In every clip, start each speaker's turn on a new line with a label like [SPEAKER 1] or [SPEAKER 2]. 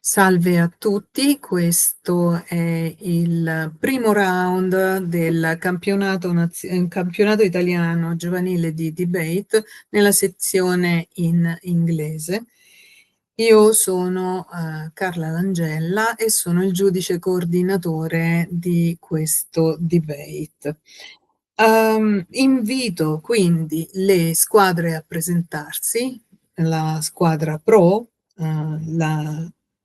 [SPEAKER 1] Salve a tutti, questo è il primo round del campionato italiano giovanile di debate nella sezione in inglese. Io sono Carla Langella e sono il giudice coordinatore di questo debate. Invito quindi le squadre a presentarsi, la squadra pro,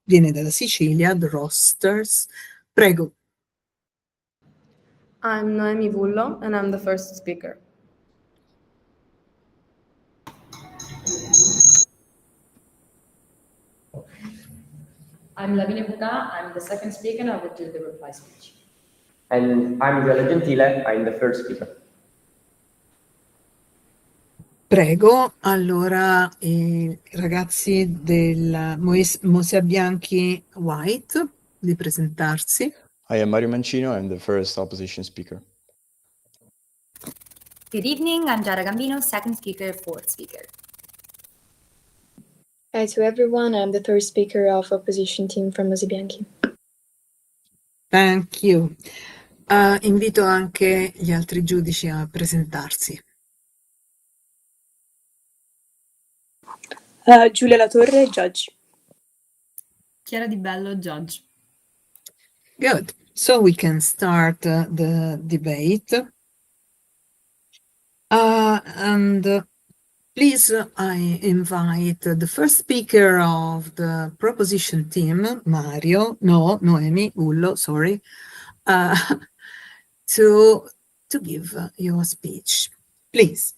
[SPEAKER 1] viene dalla Sicilia, The Rossters. Prego.
[SPEAKER 2] I'm Noemi Vullo and I'm the first speaker.
[SPEAKER 3] I'm Lavinia Buca, I'm the second speaker and I will do the reply speech.
[SPEAKER 4] And I'm Viola Gentile, I'm the first speaker.
[SPEAKER 1] Prego, allora i ragazzi del Mosé Bianchi White di presentarsi.
[SPEAKER 5] I am Mario Mancino, I'm the first opposition speaker.
[SPEAKER 6] Good evening, I'm Giada Gambino, second speaker, fourth speaker.
[SPEAKER 7] Hi to everyone, I'm the third speaker of opposition team from Mosé Bianchi.
[SPEAKER 1] Thank you. Invito anche gli altri giudici a presentarsi.
[SPEAKER 8] Giulia Latorre, judge.
[SPEAKER 9] Chiara Di Bello, judge.
[SPEAKER 1] Good. So we can start the debate. Please, I invite the first speaker of the proposition team, Noemi Ullo, sorry, to give your speech. Please.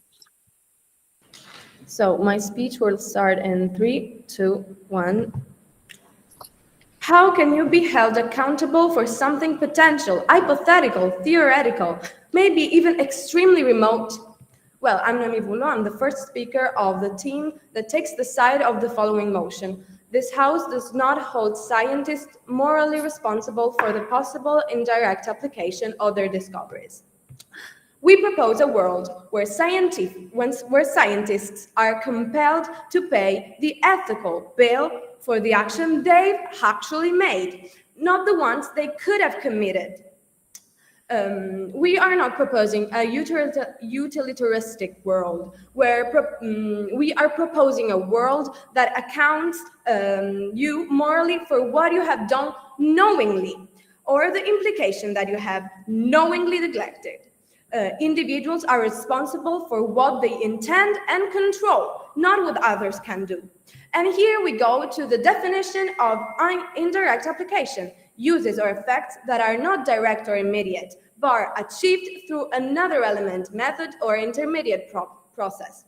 [SPEAKER 2] So my speech will start in 3, 2, 1. How can you be held accountable for something potential, hypothetical, theoretical, maybe even extremely remote? Well, I'm Noemi Vullo. I'm the first speaker of the team that takes the side of the following motion. This House does not hold scientists morally responsible for the possible indirect application of their discoveries. We propose a world where scientists are compelled to pay the ethical bill for the action they've actually made, not the ones they could have committed. We are not proposing a utilitaristic world where we are proposing a world that accounts you morally for what you have done knowingly, or the implication that you have knowingly neglected. Individuals are responsible for what they intend and control, not what others can do. And here we go to the definition of indirect application: uses or effects that are not direct or immediate, but are achieved through another element, method, or intermediate process,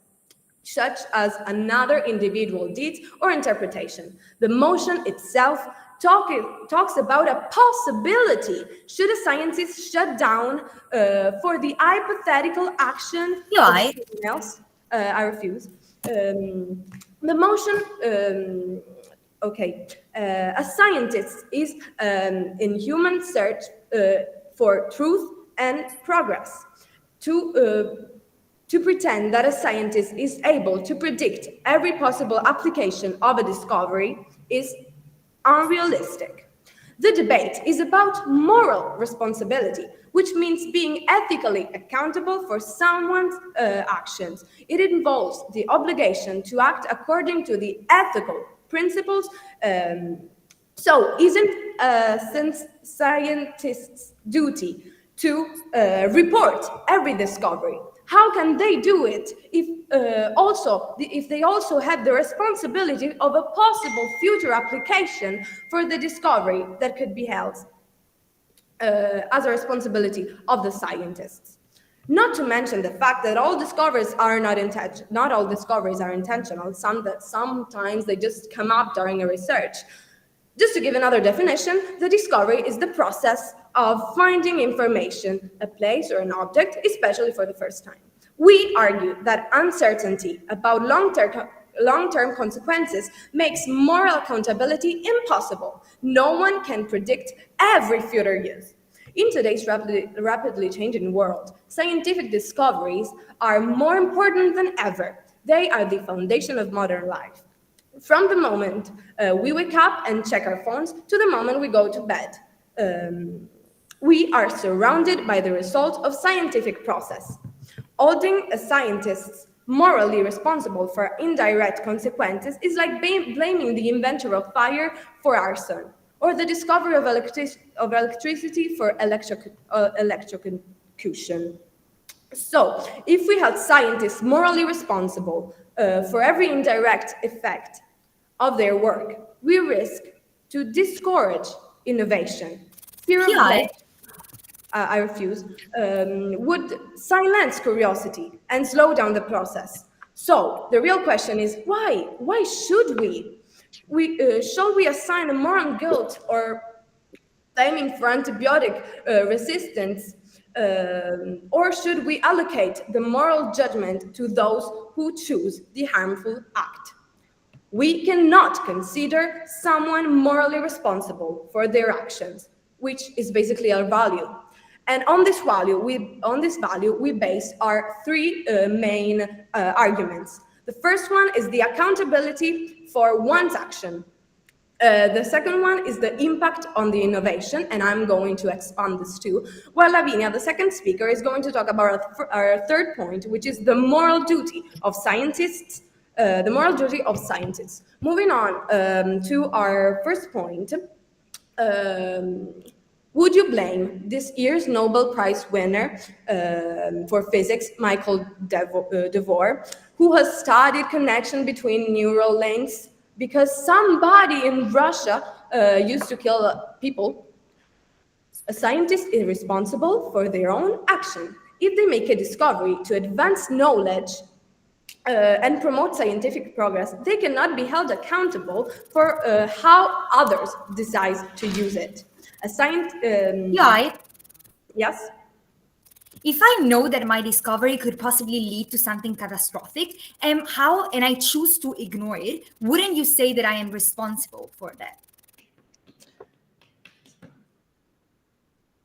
[SPEAKER 2] such as another individual deed or interpretation. The motion itself talks about a possibility should a scientist shut down for the hypothetical action of someone else. I refuse. The motion, a scientist is in human search for truth and progress. To pretend that a scientist is able to predict every possible application of a discovery is unrealistic. The debate is about moral responsibility, which means being ethically accountable for someone's actions. It involves the obligation to act according to the ethical principles. So isn't since scientists' duty to report every discovery? How can they do it if they also have the responsibility of a possible future application for the discovery that could be held as a responsibility of the scientists? Not to mention the fact that all discoveries are not all discoveries are intentional. Sometimes they just come up during a research. Just to give another definition, the discovery is the process of finding information, a place or an object, especially for the first time. We argue that uncertainty about long-term consequences makes moral accountability impossible. No one can predict every future use. In today's rapidly changing world, scientific discoveries are more important than ever. They are the foundation of modern life. From the moment we wake up and check our phones to the moment we go to bed, we are surrounded by the result of scientific process. Holding a scientist morally responsible for indirect consequences is like blaming the inventor of fire for arson, or the discovery of electricity for electrocution. So, if we held scientists morally responsible for every indirect effect of their work, we risk to discourage innovation. Fear of blame, I refuse, would silence curiosity and slow down the process. So the real question is why? Why should we? Shall we assign a moral guilt or blaming for antibiotic resistance, or should we allocate the moral judgment to those who choose the harmful act? We cannot consider someone morally responsible for their actions, which is basically our value. And on this value, we base our three main arguments. The first one is the accountability for one's action. The second one is the impact on the innovation, and I'm going to expand this too, while Lavinia, the second speaker, is going to talk about our third point, which is the moral duty of scientists. Moving on to our first point, would you blame this year's Nobel Prize winner for physics, Michael DeVore, who has studied connection between neural links, because somebody in Russia used to kill people? A scientist is responsible for their own action. If they make a discovery to advance knowledge and promote scientific progress, they cannot be held accountable for how others decide to use it. A science... Yes?
[SPEAKER 6] If I know that my discovery could possibly lead to something catastrophic, and I choose to ignore it, wouldn't you say that I am responsible for that?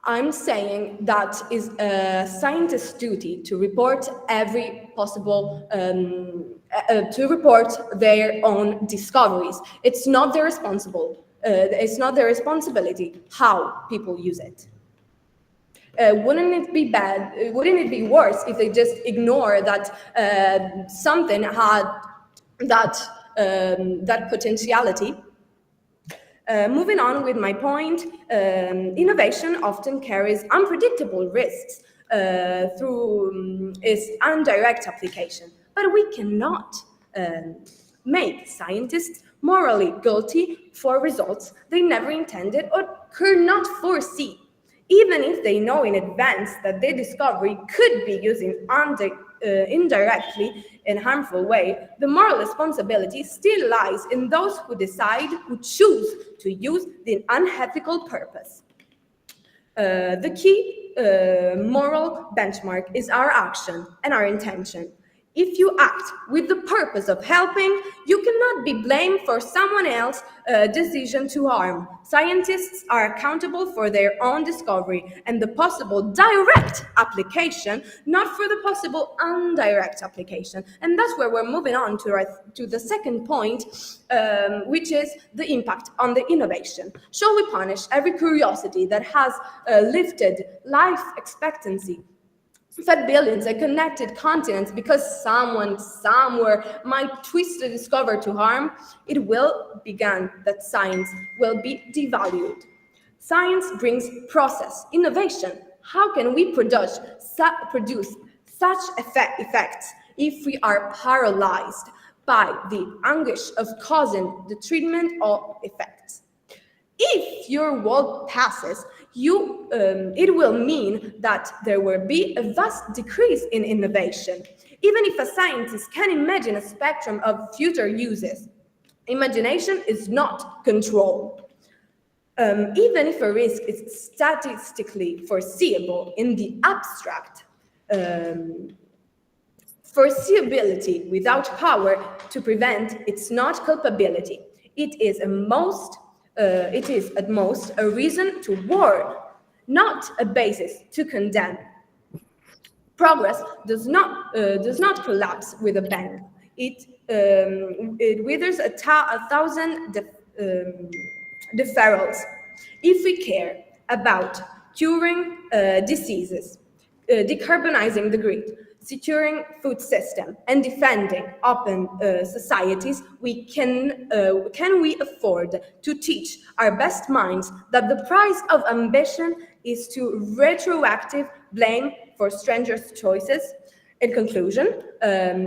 [SPEAKER 2] I'm saying that is a scientist's duty to report every possible, to report their own discoveries. It's not their responsibility how people use it. Wouldn't it be bad? Wouldn't it be worse if they just ignore that something had that potentiality? Moving on with my point, innovation often carries unpredictable risks through its indirect application, but we cannot make scientists morally guilty for results they never intended or could not foresee. Even if they know in advance that their discovery could be used indirectly in a harmful way, the moral responsibility still lies in those who choose to use the unethical purpose. The key moral benchmark is our action and our intention. If you act with the purpose of helping, you cannot be blamed for someone else's decision to harm. Scientists are accountable for their own discovery and the possible direct application, not for the possible indirect application. And that's where we're moving on to the second point, which is the impact on the innovation. Shall we punish every curiosity that has lifted life expectancy, fed billions and connected continents because someone somewhere might twist the discovery to harm? It will begin that science will be devalued. Science brings process, innovation. How can we produce such effects if we are paralyzed by the anguish of causing the treatment of effects? If your world passes, it will mean that there will be a vast decrease in innovation. Even if a scientist can imagine a spectrum of future uses, imagination is not control. Even if a risk is statistically foreseeable in the abstract, foreseeability without power to prevent, it's not culpability. It is at most a reason to warn, not a basis to condemn. Progress does not collapse with a bang. it withers a thousand deferrals. If we care about curing diseases, decarbonizing the grid, securing food system, and defending open societies, can we afford to teach our best minds that the price of ambition is to retroactive blame for strangers' choices? In conclusion,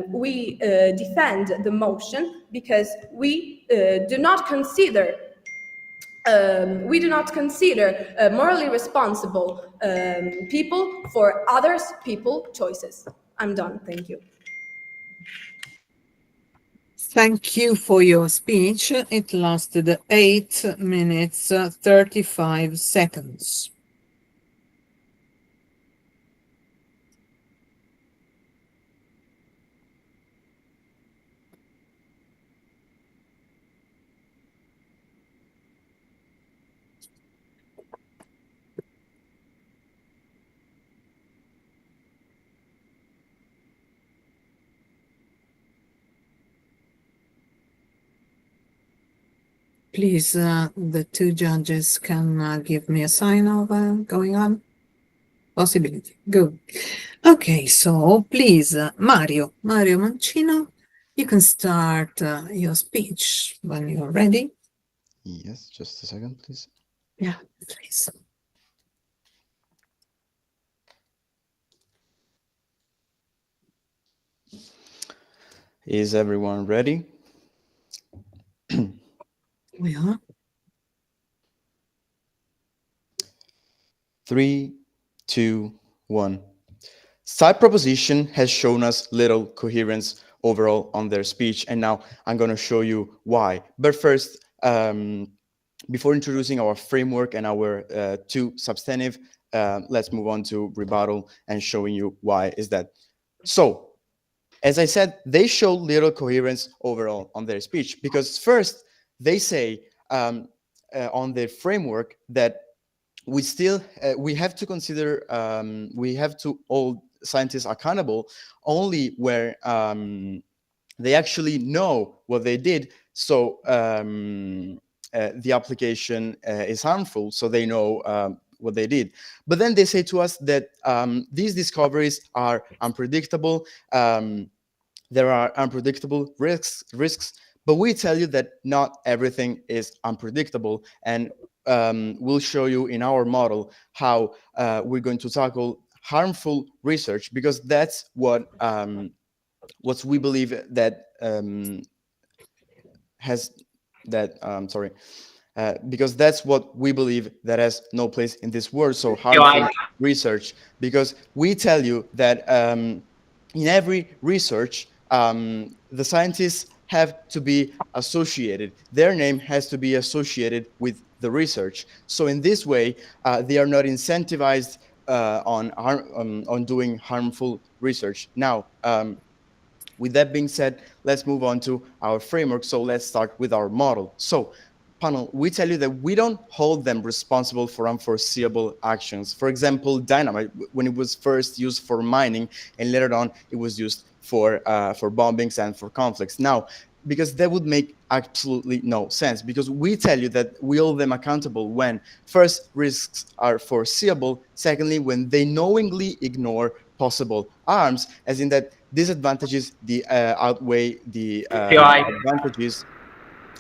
[SPEAKER 2] we defend the motion because we do not consider morally responsible people for others' people choices. I'm done. Thank you.
[SPEAKER 1] Thank you for your speech. It lasted 8 minutes, 35 seconds. Please, the two judges can give me a sign of going on. Possibility. Good. Okay, so please, Mario Mancino, you can start your speech when you're ready.
[SPEAKER 5] Yes, just a second, please.
[SPEAKER 1] Yeah, please.
[SPEAKER 5] Is everyone ready?
[SPEAKER 1] We are.
[SPEAKER 5] 3, 2, 1. Side proposition has shown us little coherence overall on their speech, and now I'm going to show you why. But first, before introducing our framework and our two substantive, let's move on to rebuttal and showing you why is that. So, as I said, they show little coherence overall on their speech because first, they say on their framework that we still we have to consider we have to hold scientists accountable only where they actually know what they did, so the application is harmful, so they know what they did. But then they say to us that these discoveries are unpredictable, there are unpredictable risks, but we tell you that not everything is unpredictable, and we'll show you in our model how we're going to tackle harmful research, because that's what we believe that has that because that's what we believe that has no place in this world. So harmful research, because we tell you that in every research the scientists have to be associated. Their name has to be associated with the research. So in this way, they are not incentivized on doing harmful research. Now, with that being said, let's move on to our framework. So let's start with our model. So panel, we tell you that we don't hold them responsible for unforeseeable actions. For example, dynamite, when it was first used for mining, and later on it was used for bombings and for conflicts. Now, because that would make absolutely no sense, because we tell you that we hold them accountable when first risks are foreseeable, secondly when they knowingly ignore possible harms, as in that disadvantages outweigh the advantages.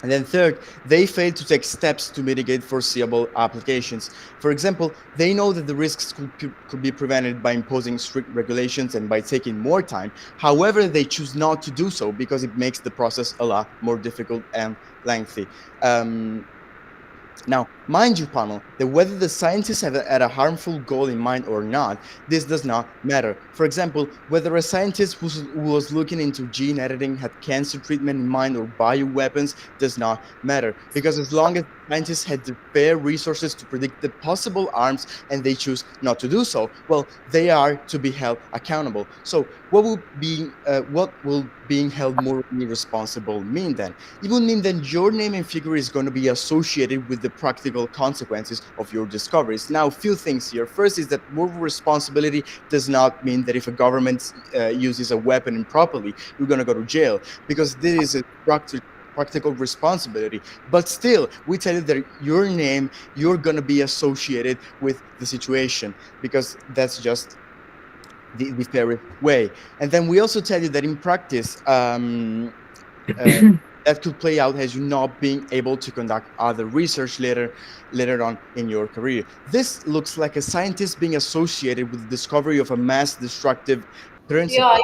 [SPEAKER 5] And then third, they fail to take steps to mitigate foreseeable applications. For example, they know that the risks could be prevented by imposing strict regulations and by taking more time. However, they choose not to do so because it makes the process a lot more difficult and lengthy. Now, mind you, panel, that whether the scientists had a harmful goal in mind or not, this does not matter. For example, whether a scientist who was looking into gene editing had cancer treatment in mind or bioweapons does not matter, because as long as scientists had the fair resources to predict the possible harms and they choose not to do so, well, they are to be held accountable. So what will being held morally responsible mean then? It would mean that your name and figure is going to be associated with the practical legal consequences of your discoveries. Now, a few things here. First is that moral responsibility does not mean that if a government uses a weapon improperly, you're going to go to jail, because this is a practical responsibility. But still, we tell you that your name, you're going to be associated with the situation, because that's just the fairest way. And then we also tell you that in practice, that could play out as you not being able to conduct other research later on in your career. This looks like a scientist being associated with the discovery of a mass destructive principle.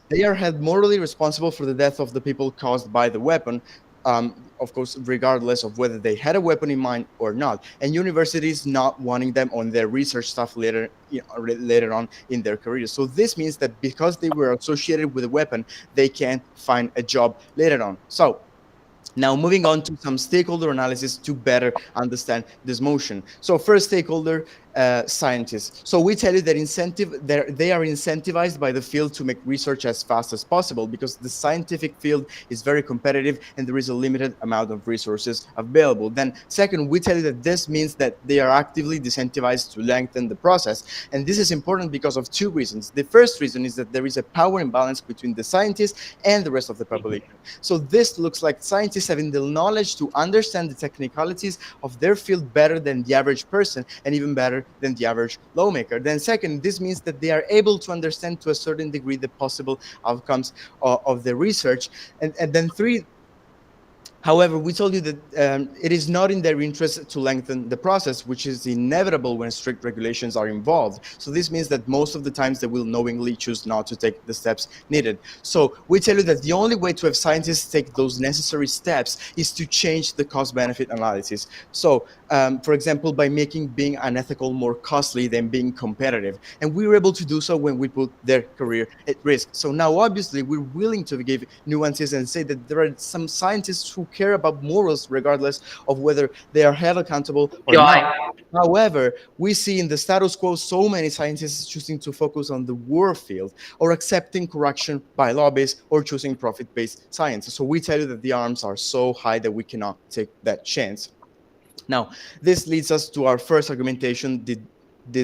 [SPEAKER 5] They are held morally responsible for the death of the people caused by the weapon, of course, regardless of whether they had a weapon in mind or not. And universities not wanting them on their research stuff later on in their careers. So this means that because they were associated with a weapon, they can find a job later on. So now moving on to some stakeholder analysis to better understand this motion. So first stakeholder, scientists. So we tell you that they are incentivized by the field to make research as fast as possible, because the scientific field is very competitive and there is a limited amount of resources available. Then second, we tell you that this means that they are actively disincentivized to lengthen the process. And this is important because of two reasons. The first reason is that there is a power imbalance between the scientists and the rest of the population. So this looks like scientists having the knowledge to understand the technicalities of their field better than the average person, and even better than the average lawmaker. Then second, this means that they are able to understand to a certain degree the possible outcomes of the research. And then three, however, we told you that it is not in their interest to lengthen the process, which is inevitable when strict regulations are involved. So this means that most of the times they will knowingly choose not to take the steps needed. So we tell you that the only way to have scientists take those necessary steps is to change the cost-benefit analysis. So, for example, by making being unethical more costly than being competitive. And we were able to do so when we put their career at risk. So now, obviously, we're willing to give nuances and say that there are some scientists who care about morals regardless of whether they are held accountable or not. However, we see in the status quo so many scientists choosing to focus on the war field, or accepting corruption by lobbyists, or choosing profit-based science. So we tell you that the arms are so high that we cannot take that chance. Now, this leads us to our first argumentation, the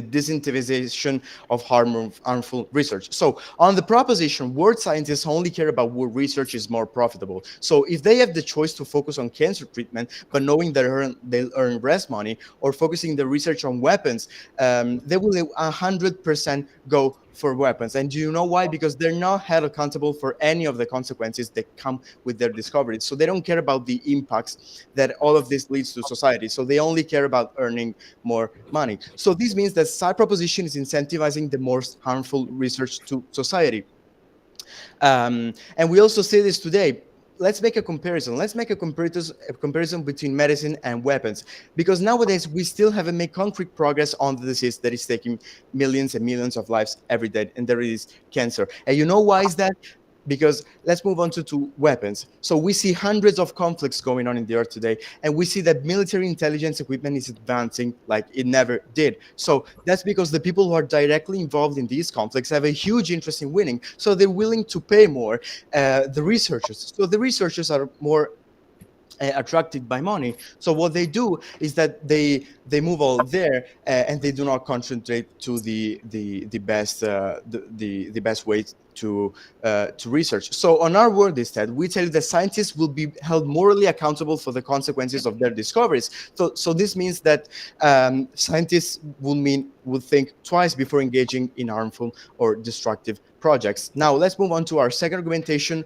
[SPEAKER 5] disincentivization of harmful research. So on the proposition, world scientists only care about where research is more profitable. So if they have the choice to focus on cancer treatment, but knowing that they'll earn less money, or focusing the research on weapons, they will 100% go for weapons. And do you know why? Because they're not held accountable for any of the consequences that come with their discoveries. So they don't care about the impacts that all of this leads to society. So they only care about earning more money. So this means that side proposition is incentivizing the most harmful research to society. And we also say this today. Let's make a comparison. Let's make a comparison between medicine and weapons, because nowadays we still haven't made concrete progress on the disease that is taking millions and millions of lives every day, and there is cancer. And you know why is that? Because let's move on to weapons. So we see hundreds of conflicts going on in the earth today, and we see that military intelligence equipment is advancing like it never did. So that's because the people who are directly involved in these conflicts have a huge interest in winning, so they're willing to pay more. The researchers. So the researchers are more attracted by money. So what they do is that they move all there, and they do not concentrate to the best the best way to research. So on our word instead, we tell you that scientists will be held morally accountable for the consequences of their discoveries. So this means that scientists will think twice before engaging in harmful or destructive projects. Now let's move on to our second argumentation.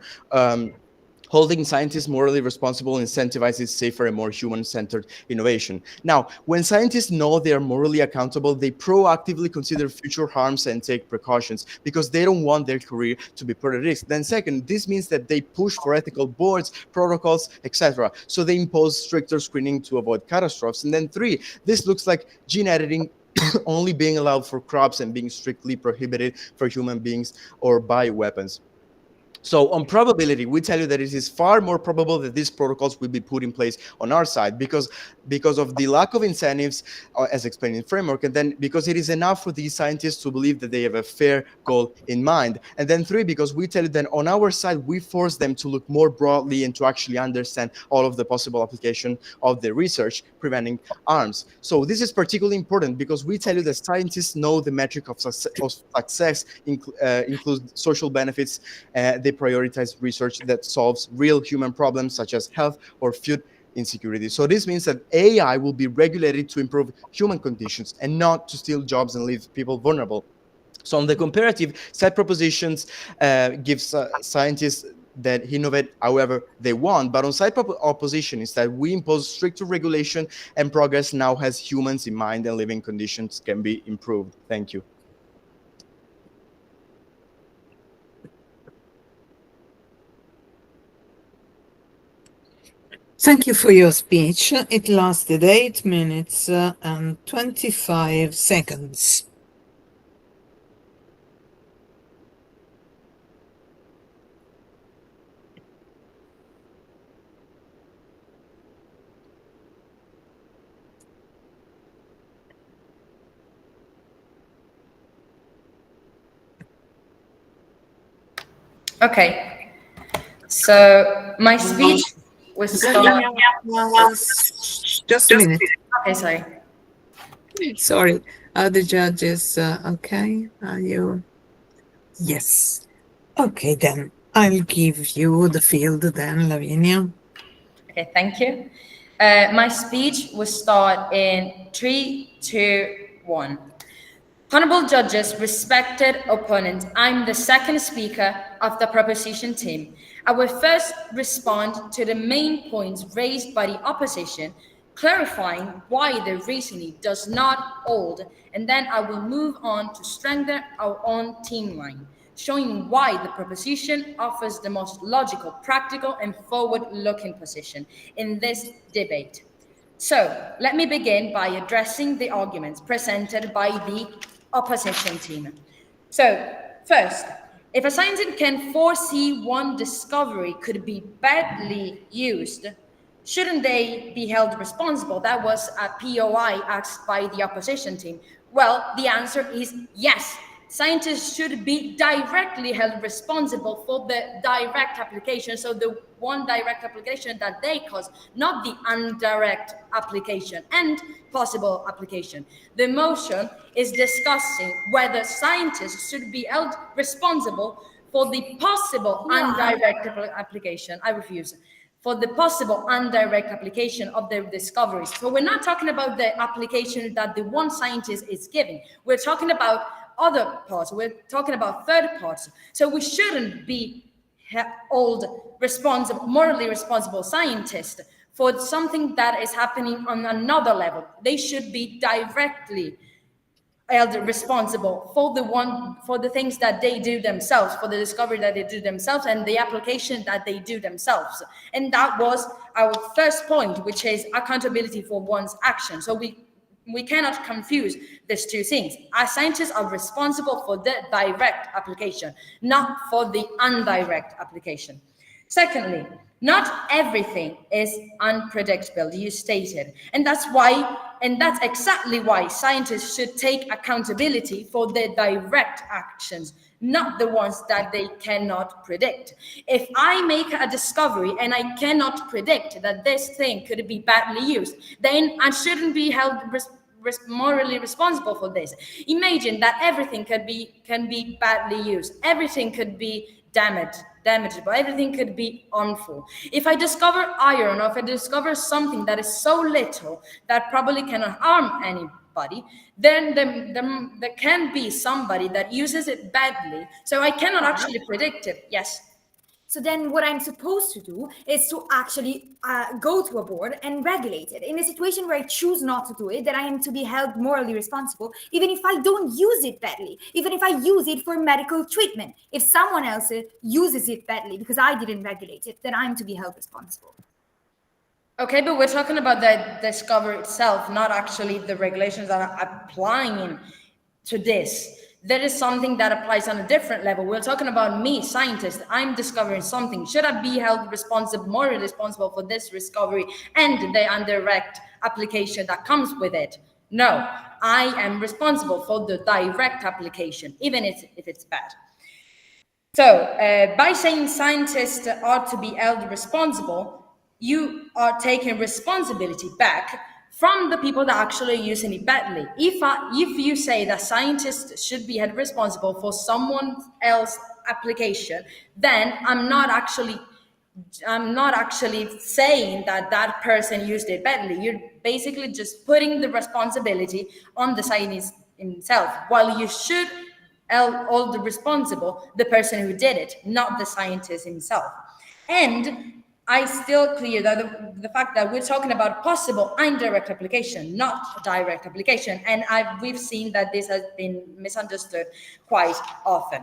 [SPEAKER 5] Holding scientists morally responsible incentivizes safer and more human-centered innovation. Now, when scientists know they are morally accountable, they proactively consider future harms and take precautions, because they don't want their career to be put at risk. Then second, this means that they push for ethical boards, protocols, etc. So they impose stricter screening to avoid catastrophes. And then three, this looks like gene editing only being allowed for crops and being strictly prohibited for human beings or bioweapons. So on probability, we tell you that it is far more probable that these protocols will be put in place on our side because of the lack of incentives, as explained in framework, and then because it is enough for these scientists to believe that they have a fair goal in mind. And then 3, because we tell you that on our side, we force them to look more broadly and to actually understand all of the possible application of the research preventing harms. So this is particularly important because we tell you that scientists know the metric of success includes social benefits. They prioritize research that solves real human problems such as health or food insecurity. So this means that AI will be regulated to improve human conditions and not to steal jobs and leave people vulnerable. So on the comparative, side propositions gives scientists that innovate however they want, but on side opposition is that we impose stricter regulation and progress now has humans in mind and living conditions can be improved. Thank you.
[SPEAKER 1] Thank you for your speech. It lasted 8 minutes and 25 seconds.
[SPEAKER 3] Okay. So my speech was start.
[SPEAKER 1] Just a minute.
[SPEAKER 3] Okay, sorry.
[SPEAKER 1] Sorry. Are the judges okay? Are you? Yes. Okay, then I'll give you the field then, Lavinia.
[SPEAKER 3] Okay, thank you. My speech will start in 3, 2, 1. Honorable judges, respected opponents, I'm the second speaker of the proposition team. I will first respond to the main points raised by the opposition, clarifying why the reasoning does not hold, and then I will move on to strengthen our own team line, showing why the proposition offers the most logical, practical, and forward-looking position in this debate. So, let me begin by addressing the arguments presented by the opposition team. So, first, if a scientist can foresee one discovery could be badly used, shouldn't they be held responsible? That was a POI asked by the opposition team. Well, the answer is yes. Scientists should be directly held responsible for the direct application, so the one direct application that they cause, not the indirect application and possible application. The motion is discussing whether scientists should be held responsible for the possible indirect application. I refuse. For the possible indirect application of their discoveries. So we're not talking about the application that the one scientist is giving. We're talking about other parts. We're talking about third parts. So we shouldn't be old, responsible, morally responsible scientists for something that is happening on another level. They should be directly held responsible for the things that they do themselves, for the discovery that they do themselves, and the application that they do themselves. And that was our first point, which is accountability for one's action. So we cannot confuse these two things. Our scientists are responsible for the direct application, not for the indirect application. Secondly, not everything is unpredictable, you stated. And that's exactly why scientists should take accountability for their direct actions, not the ones that they cannot predict. If I make a discovery and I cannot predict that this thing could be badly used, then I shouldn't be held morally responsible for this. Imagine that everything can be badly used. Everything could be damageable. Everything could be harmful. If I discover iron, or if I discover something that is so little that probably cannot harm anybody, then there can be somebody that uses it badly. So I cannot actually predict it. Yes.
[SPEAKER 6] So then what I'm supposed to do is to actually go to a board and regulate it. In a situation where I choose not to do it, then I am to be held morally responsible, even if I don't use it badly, even if I use it for medical treatment. If someone else uses it badly because I didn't regulate it, then I'm to be held responsible.
[SPEAKER 3] Okay, but we're talking about the discovery itself, not actually the regulations that are applying to this. there is something that applies on a different level. We're talking about me, scientist. I'm discovering something. Should I be held responsible, morally responsible for this discovery and the indirect application that comes with it? No, I am responsible for the direct application, even if it's bad. So by saying scientists are to be held responsible, you are taking responsibility back from the people that actually are using it badly. If you say that scientists should be held responsible for someone else's application, then I'm not actually saying that that person used it badly. You're basically just putting the responsibility on the scientist himself, while you should hold the responsible the person who did it, not the scientist himself. And I still clear that the fact that we're talking about possible indirect application, not direct application, and we've seen that this has been misunderstood quite often.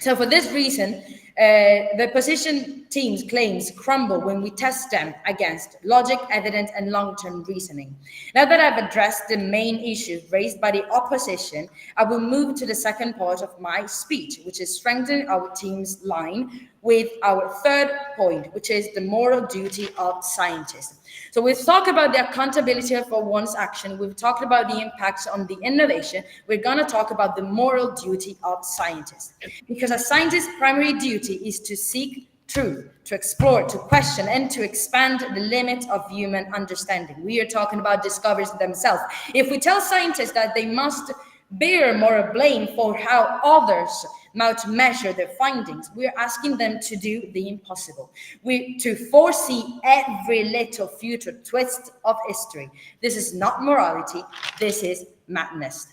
[SPEAKER 3] So for this reason, the position team's claims crumble when we test them against logic, evidence, and long-term reasoning. Now that I've addressed the main issues raised by the opposition, I will move to the second part of my speech, which is strengthening our team's line with our third point, which is the moral duty of scientists. So we've talked about the accountability for one's action. We've talked about the impacts on the innovation. We're going to talk about the moral duty of scientists. Because a scientist's primary duty is to seek truth, to explore, to question, and to expand the limits of human understanding. We are talking about discoveries themselves. If we tell scientists that they must bear moral blame for how others might measure their findings, we're asking them to do the impossible. To foresee every little future twist of history. This is not morality, this is madness.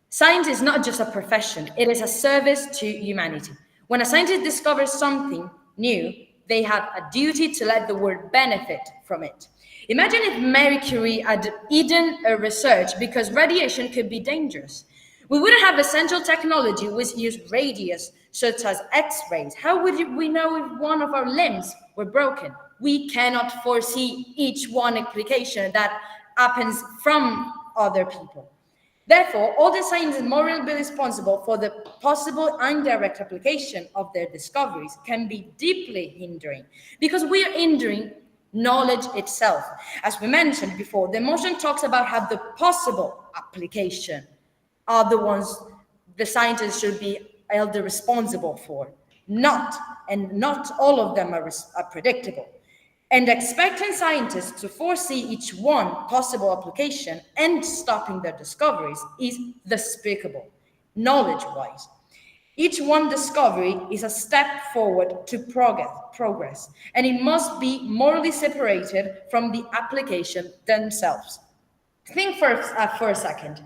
[SPEAKER 3] Science is not just a profession, it is a service to humanity. When a scientist discovers something new, they have a duty to let the world benefit from it. Imagine if Marie Curie had hidden her research because radiation could be dangerous. We wouldn't have essential technology which used radios, such as X-rays. How would we know if one of our limbs were broken? We cannot foresee each one application that happens from other people. Therefore, all the scientists morally responsible for the possible indirect application of their discoveries can be deeply hindering, because we are hindering knowledge itself. As we mentioned before, the motion talks about how the possible application are the ones the scientists should be held responsible for. Not all of them are predictable. And expecting scientists to foresee each one possible application and stopping their discoveries is despicable, knowledge-wise. Each one discovery is a step forward to progress, and it must be morally separated from the application themselves. Think for a second.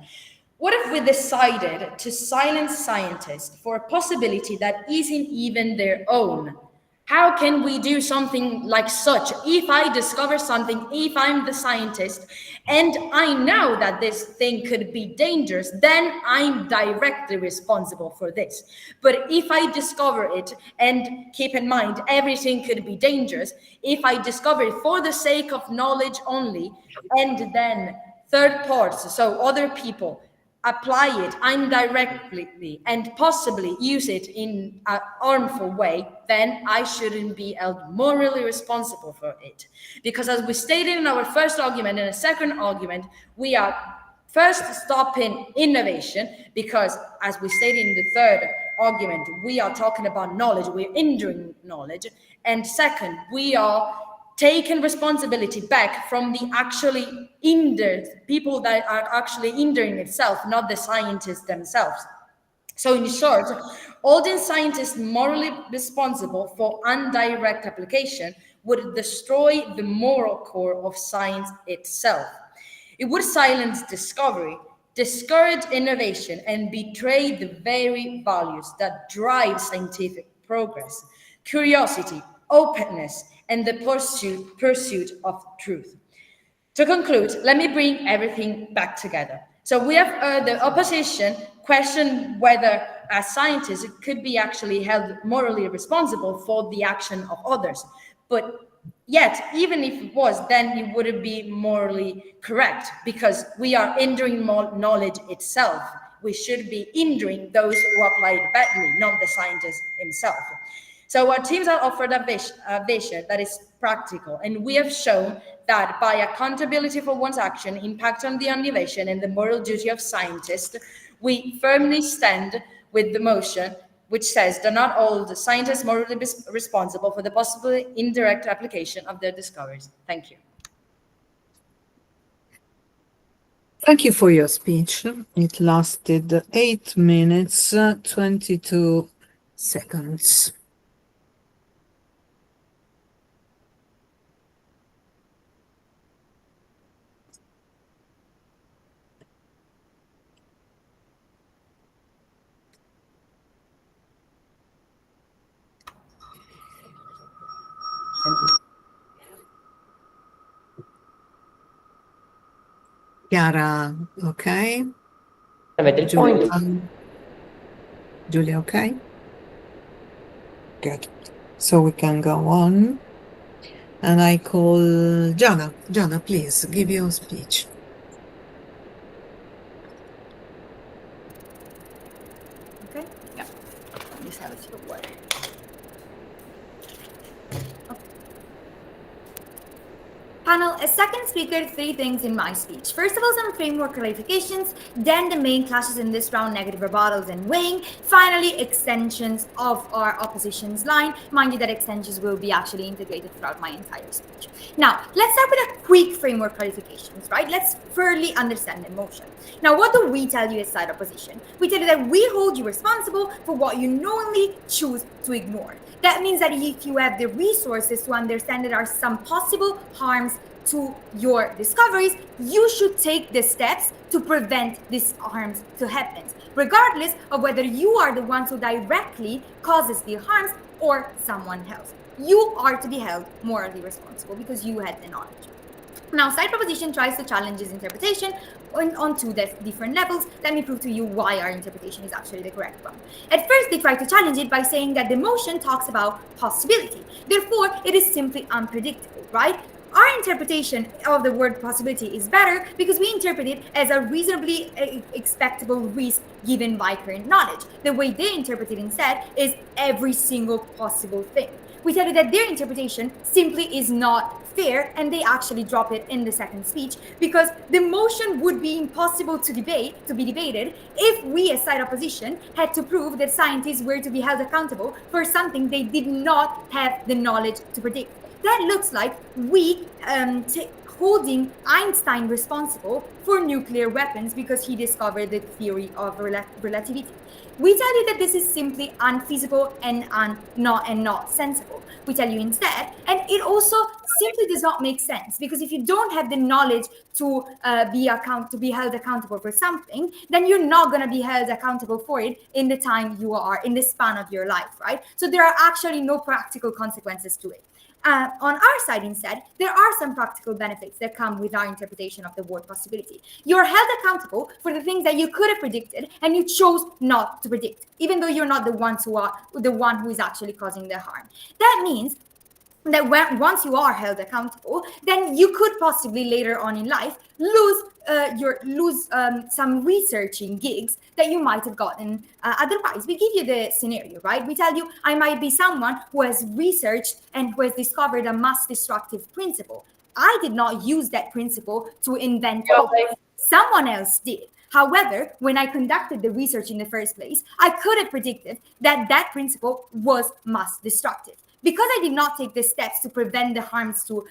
[SPEAKER 3] What if we decided to silence scientists for a possibility that isn't even their own? How can we do something like such? If I discover something, if I'm the scientist, and I know that this thing could be dangerous, then I'm directly responsible for this. But if I discover it, and keep in mind, everything could be dangerous, if I discover it for the sake of knowledge only, and then third parties, so other people, apply it indirectly and possibly use it in a harmful way, then I shouldn't be held morally responsible for it. Because as we stated in our first argument and a second argument, we are first stopping innovation, because as we stated in the third argument, we are talking about knowledge, we're hindering knowledge. And second, we are taken responsibility back from the actually hindered people that are actually hindering itself, not the scientists themselves. So in short, holding scientists morally responsible for indirect application would destroy the moral core of science itself. It would silence discovery, discourage innovation, and betray the very values that drive scientific progress: curiosity, openness, and the pursuit of truth. To conclude, let me bring everything back together. So we have heard the opposition question whether a scientist could be actually held morally responsible for the action of others. But yet, even if it was, then it wouldn't be morally correct, because we are hindering knowledge itself. we should be hindering those who apply it badly, not the scientist himself. So our teams have offered a vision that is practical, and we have shown that by accountability for one's action, impact on the innovation, and the moral duty of scientists, we firmly stand with the motion which says that not all the scientists morally responsible for the possible indirect application of their discoveries. Thank you.
[SPEAKER 1] Thank you for your speech. It lasted 8 minutes, 22 seconds.
[SPEAKER 4] Thank you.
[SPEAKER 1] Chiara, okay?
[SPEAKER 4] Avete il point?
[SPEAKER 1] Julia, okay? Good. So we can go on. And I call Gianna. Gianna, please, give your speech.
[SPEAKER 6] Okay, yeah. Just have a sip of water. Panel, as second speaker, 3 things in my speech. First of all, some framework clarifications, then the main clashes in this round, negative rebuttals and weighing, finally extensions of our opposition's line. Mind you that extensions will be actually integrated throughout my entire speech. Now, let's start with a quick framework clarifications, right? Let's thoroughly understand the motion. Now, what do we tell you as side opposition? We tell you that we hold you responsible for what you knowingly choose to ignore. That means that if you have the resources to understand there are some possible harms to your discoveries, you should take the steps to prevent these harms to happen, regardless of whether you are the one who directly causes the harms or someone else. You are to be held morally responsible because you had the knowledge. Now, side proposition tries to challenge this interpretation on 2 different levels. Let me prove to you why our interpretation is actually the correct one. At first, they try to challenge it by saying that the motion talks about possibility. Therefore, it is simply unpredictable, right? Our interpretation of the word possibility is better because we interpret it as a reasonably expectable risk given by current knowledge. The way they interpret it instead is every single possible thing. We tell you that their interpretation simply is not fair, and they actually drop it in the second speech because the motion would be impossible to be debated if we as side opposition had to prove that scientists were to be held accountable for something they did not have the knowledge to predict. That looks like we holding Einstein responsible for nuclear weapons because he discovered the theory of relativity. We tell you that this is simply unfeasible and not sensible. We tell you instead, and it also simply does not make sense because if you don't have the knowledge to be held accountable for something, then you're not going to be held accountable for it in the time you are in the span of your life, right? So there are actually no practical consequences to it. On our side, instead, there are some practical benefits that come with our interpretation of the word possibility. You're held accountable for the things that you could have predicted and you chose not to predict, even though you're not the one who is actually causing the harm. That means that once you are held accountable, then you could possibly later on in life lose some researching gigs that you might have gotten otherwise. We give you the scenario, right? We tell you, I might be someone who has researched and who has discovered a mass destructive principle. I did not use that principle to invent hope. Someone else did. However, when I conducted the research in the first place, I could have predicted that that principle was mass destructive. Because I did not take the steps to prevent the harms to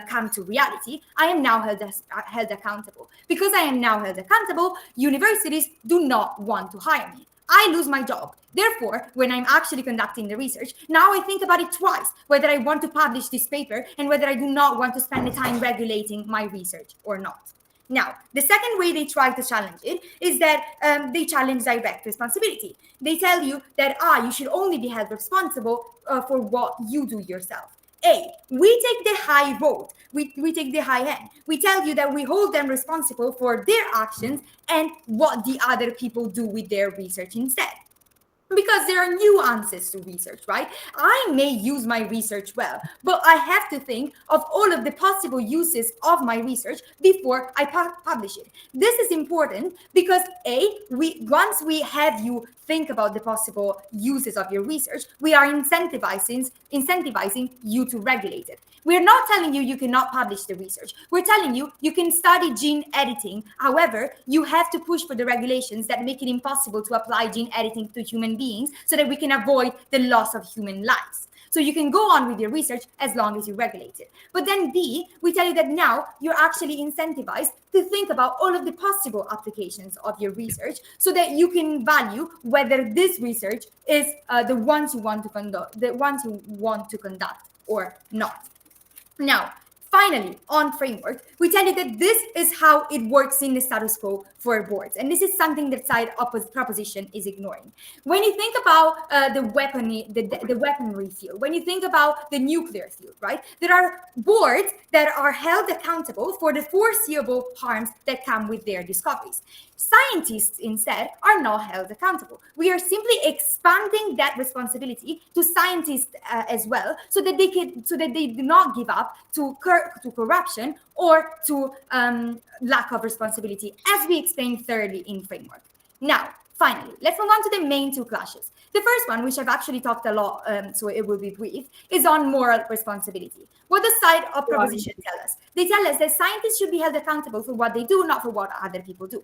[SPEAKER 6] come to reality, I am now held accountable. Because I am now held accountable, universities do not want to hire me. I lose my job. Therefore, when I'm actually conducting the research, now I think about it twice, whether I want to publish this paper and whether I do not want to spend the time regulating my research or not. Now, the second way they try to challenge it is that they challenge direct responsibility. They tell you that, you should only be held responsible for what you do yourself. We take the high road. We take the high end. We tell you that we hold them responsible for their actions and what the other people do with their research instead. Because there are nuances to research, right? I may use my research well, but I have to think of all of the possible uses of my research before I publish it. This is important because once we have you think about the possible uses of your research, we are incentivizing you to regulate it. We're not telling you you cannot publish the research. We're telling you you can study gene editing. However, you have to push for the regulations that make it impossible to apply gene editing to human beings so that we can avoid the loss of human lives. So you can go on with your research as long as you regulate it. But then B, we tell you that now you're actually incentivized to think about all of the possible applications of your research so that you can value whether this research is the ones you want to conduct or not. Now, finally, on framework, we tell you that this is how it works in the status quo for boards. And this is something that side proposition is ignoring. When you think about the weaponry field, when you think about the nuclear field, right, there are boards that are held accountable for the foreseeable harms that come with their discoveries. Scientists, instead, are not held accountable. We are simply expanding that responsibility to scientists as well, so that they do not give up to corruption or to lack of responsibility, as we explained thoroughly in framework. Now, finally, let's move on to the main two clashes. The first one, which I've actually talked a lot, so it will be brief, is on moral responsibility. What does side of proposition tell us? They tell us that scientists should be held accountable for what they do, not for what other people do.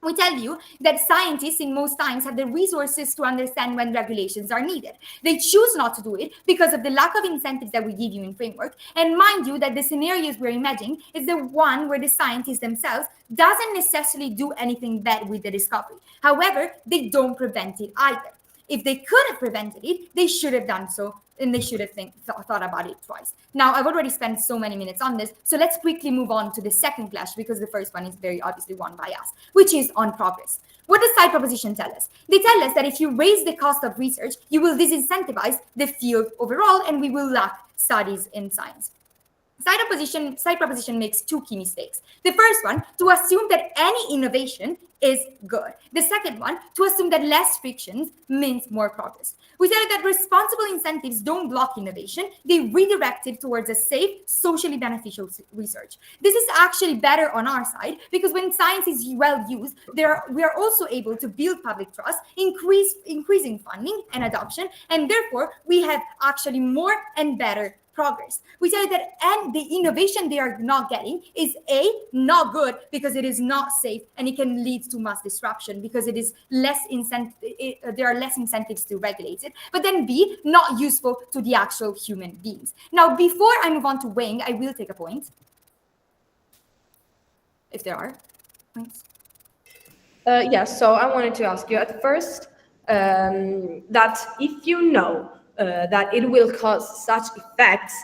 [SPEAKER 6] We tell you that scientists in most times have the resources to understand when regulations are needed. They choose not to do it because of the lack of incentives that we give you in framework. And mind you that the scenarios we're imagining is the one where the scientists themselves doesn't necessarily do anything bad with the discovery. However, they don't prevent it either. If they could have prevented it, they should have done so, and they should have thought about it twice. Now, I've already spent so many minutes on this, so let's quickly move on to the second clash, because the first one is very obviously won by us, which is on progress. What does side proposition tell us? They tell us that if you raise the cost of research, you will disincentivize the field overall, and we will lack studies in science. Side proposition makes two key mistakes. The first one, to assume that any innovation is good. The second one, to assume that less friction means more progress. We tell you that responsible incentives don't block innovation, they redirect it towards a safe, socially beneficial research. This is actually better on our side, because when science is well used, we are also able to build public trust, increasing funding and adoption, and therefore we have actually more and better progress. We tell you that and the innovation they are not getting is A, not good because it is not safe and it can lead to mass disruption because it is less there are less incentives to regulate it. But then B, not useful to the actual human beings. Now, before I move on to weighing, I will take a point. If there are points.
[SPEAKER 2] Yes, so I wanted to ask you at first that if you know that it will cause such effects,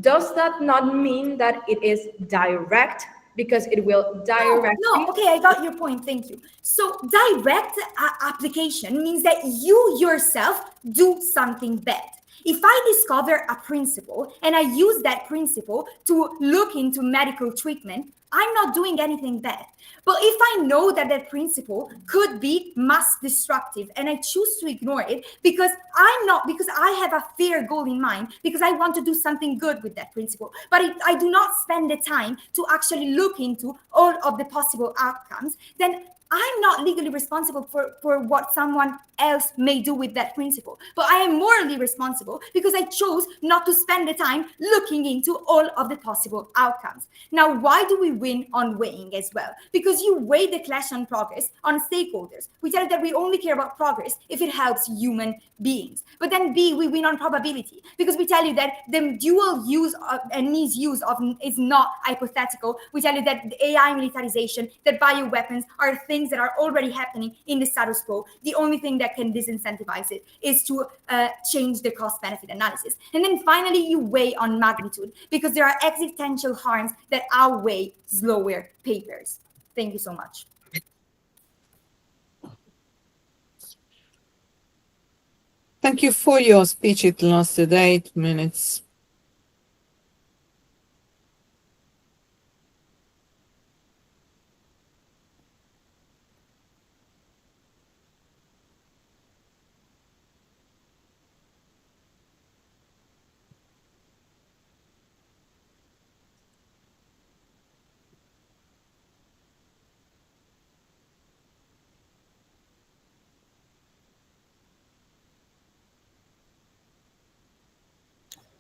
[SPEAKER 2] does that not mean that it is direct? Because it will directly...
[SPEAKER 6] No, okay, I got your point, thank you. So direct application means that you yourself do something bad. If I discover a principle and I use that principle to look into medical treatment, I'm not doing anything bad. But if I know that that principle could be mass destructive and I choose to ignore it because I have a fair goal in mind, because I want to do something good with that principle, but I do not spend the time to actually look into all of the possible outcomes, then I'm not legally responsible for what someone else may do with that principle. But I am morally responsible because I chose not to spend the time looking into all of the possible outcomes. Now, why do we win on weighing as well? Because you weigh the clash on progress on stakeholders. We tell you that we only care about progress if it helps human beings. But then B, we win on probability because we tell you that the dual use and misuse of is not hypothetical. We tell you that the AI militarization, that bioweapons are things that are already happening in the status quo. The only thing that can disincentivize it is to change the cost-benefit analysis. And then finally, you weigh on magnitude because there are existential harms that outweigh slower papers. Thank you so much.
[SPEAKER 1] Thank you for your speech. It lasted 8 minutes.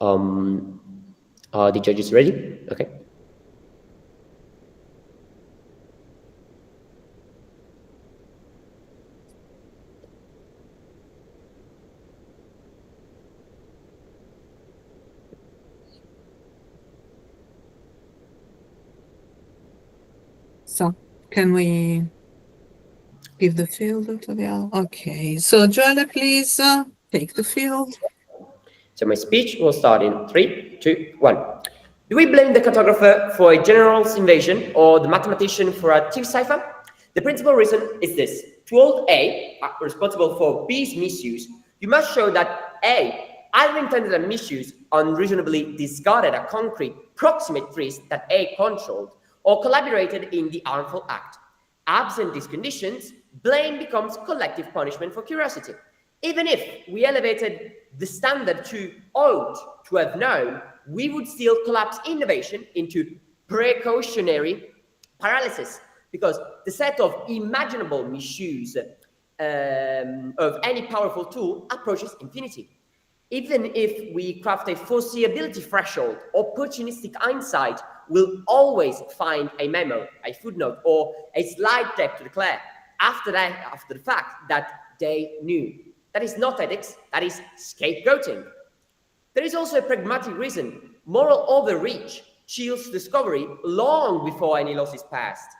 [SPEAKER 4] Are the judges ready? Okay.
[SPEAKER 1] So can we give the field to the other? Okay, so Joanna, please take the field.
[SPEAKER 4] So my speech will start in 3, 2, 1. Do we blame the cartographer for a general's invasion or the mathematician for a thief cipher? The principal reason is this. To hold A responsible for B's misuse, you must show that A either intended a misuse, unreasonably discarded a concrete proximate risk that A controlled, or collaborated in the harmful act. Absent these conditions, blame becomes collective punishment for curiosity. Even if we elevated the standard to ought to have known, we would still collapse innovation into precautionary paralysis, because the set of imaginable misuse of any powerful tool approaches infinity. Even if we craft a foreseeability threshold, opportunistic hindsight will always find a memo, a footnote, or a slide deck to declare after the fact that they knew. That is not ethics, that is scapegoating. There is also a pragmatic reason. Moral overreach shields discovery long before any loss is passed.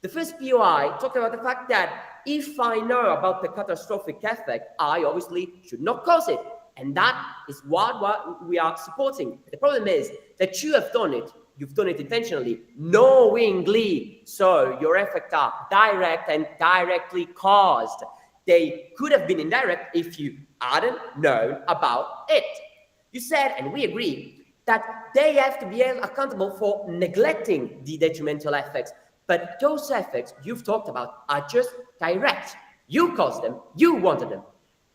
[SPEAKER 4] The first POI talked about the fact that if I know about the catastrophic effect, I obviously should not cause it. And that is what we are supporting. The problem is that you have done it. You've done it intentionally, knowingly. So your effects are direct and directly caused. They could have been indirect if you hadn't known about it. You said, and we agree, that they have to be accountable for neglecting the detrimental effects. But those effects you've talked about are just direct. You caused them. You wanted them.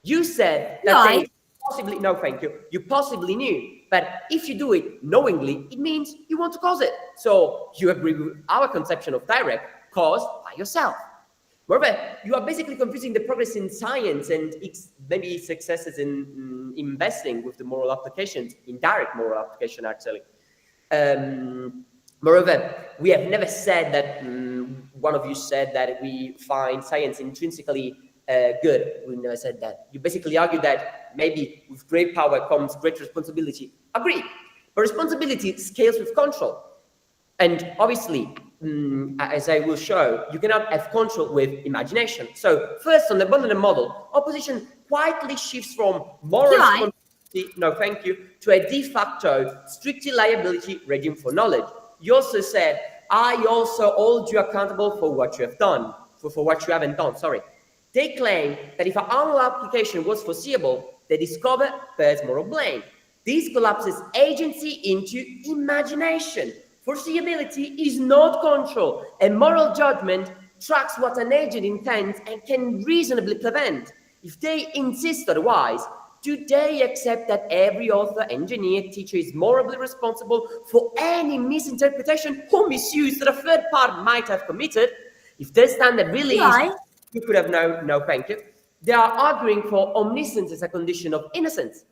[SPEAKER 4] You said that they possibly, no, thank you. You possibly knew. But if you do it knowingly, it means you want to cause it. So you agree with our conception of direct, caused by yourself. Moreover, you are basically confusing the progress in science and its maybe successes in investing with the moral applications, indirect moral application, actually. Moreover, we have never said that, one of you said that we find science intrinsically good. We never said that. You basically argue that maybe with great power comes great responsibility. Agree. But responsibility scales with control. And obviously, as I will show, you cannot have control with imagination. So first, on the abundant model, opposition quietly shifts from moral responsibility, no thank you, to a de facto strictly liability regime for knowledge. You also said, I also hold you accountable for what you have done, for what you haven't done, sorry. They claim that if a harmful application was foreseeable, the discoverer bears moral blame. This collapses agency into imagination. Foreseeability is not control, and moral judgment tracks what an agent intends and can reasonably prevent. If they insist otherwise, do they accept that every author, engineer, teacher is morally responsible for any misinterpretation or misuse that a third party might have committed? If their standard really is, you could have known, no thank you. They are arguing for omniscience as a condition of innocence.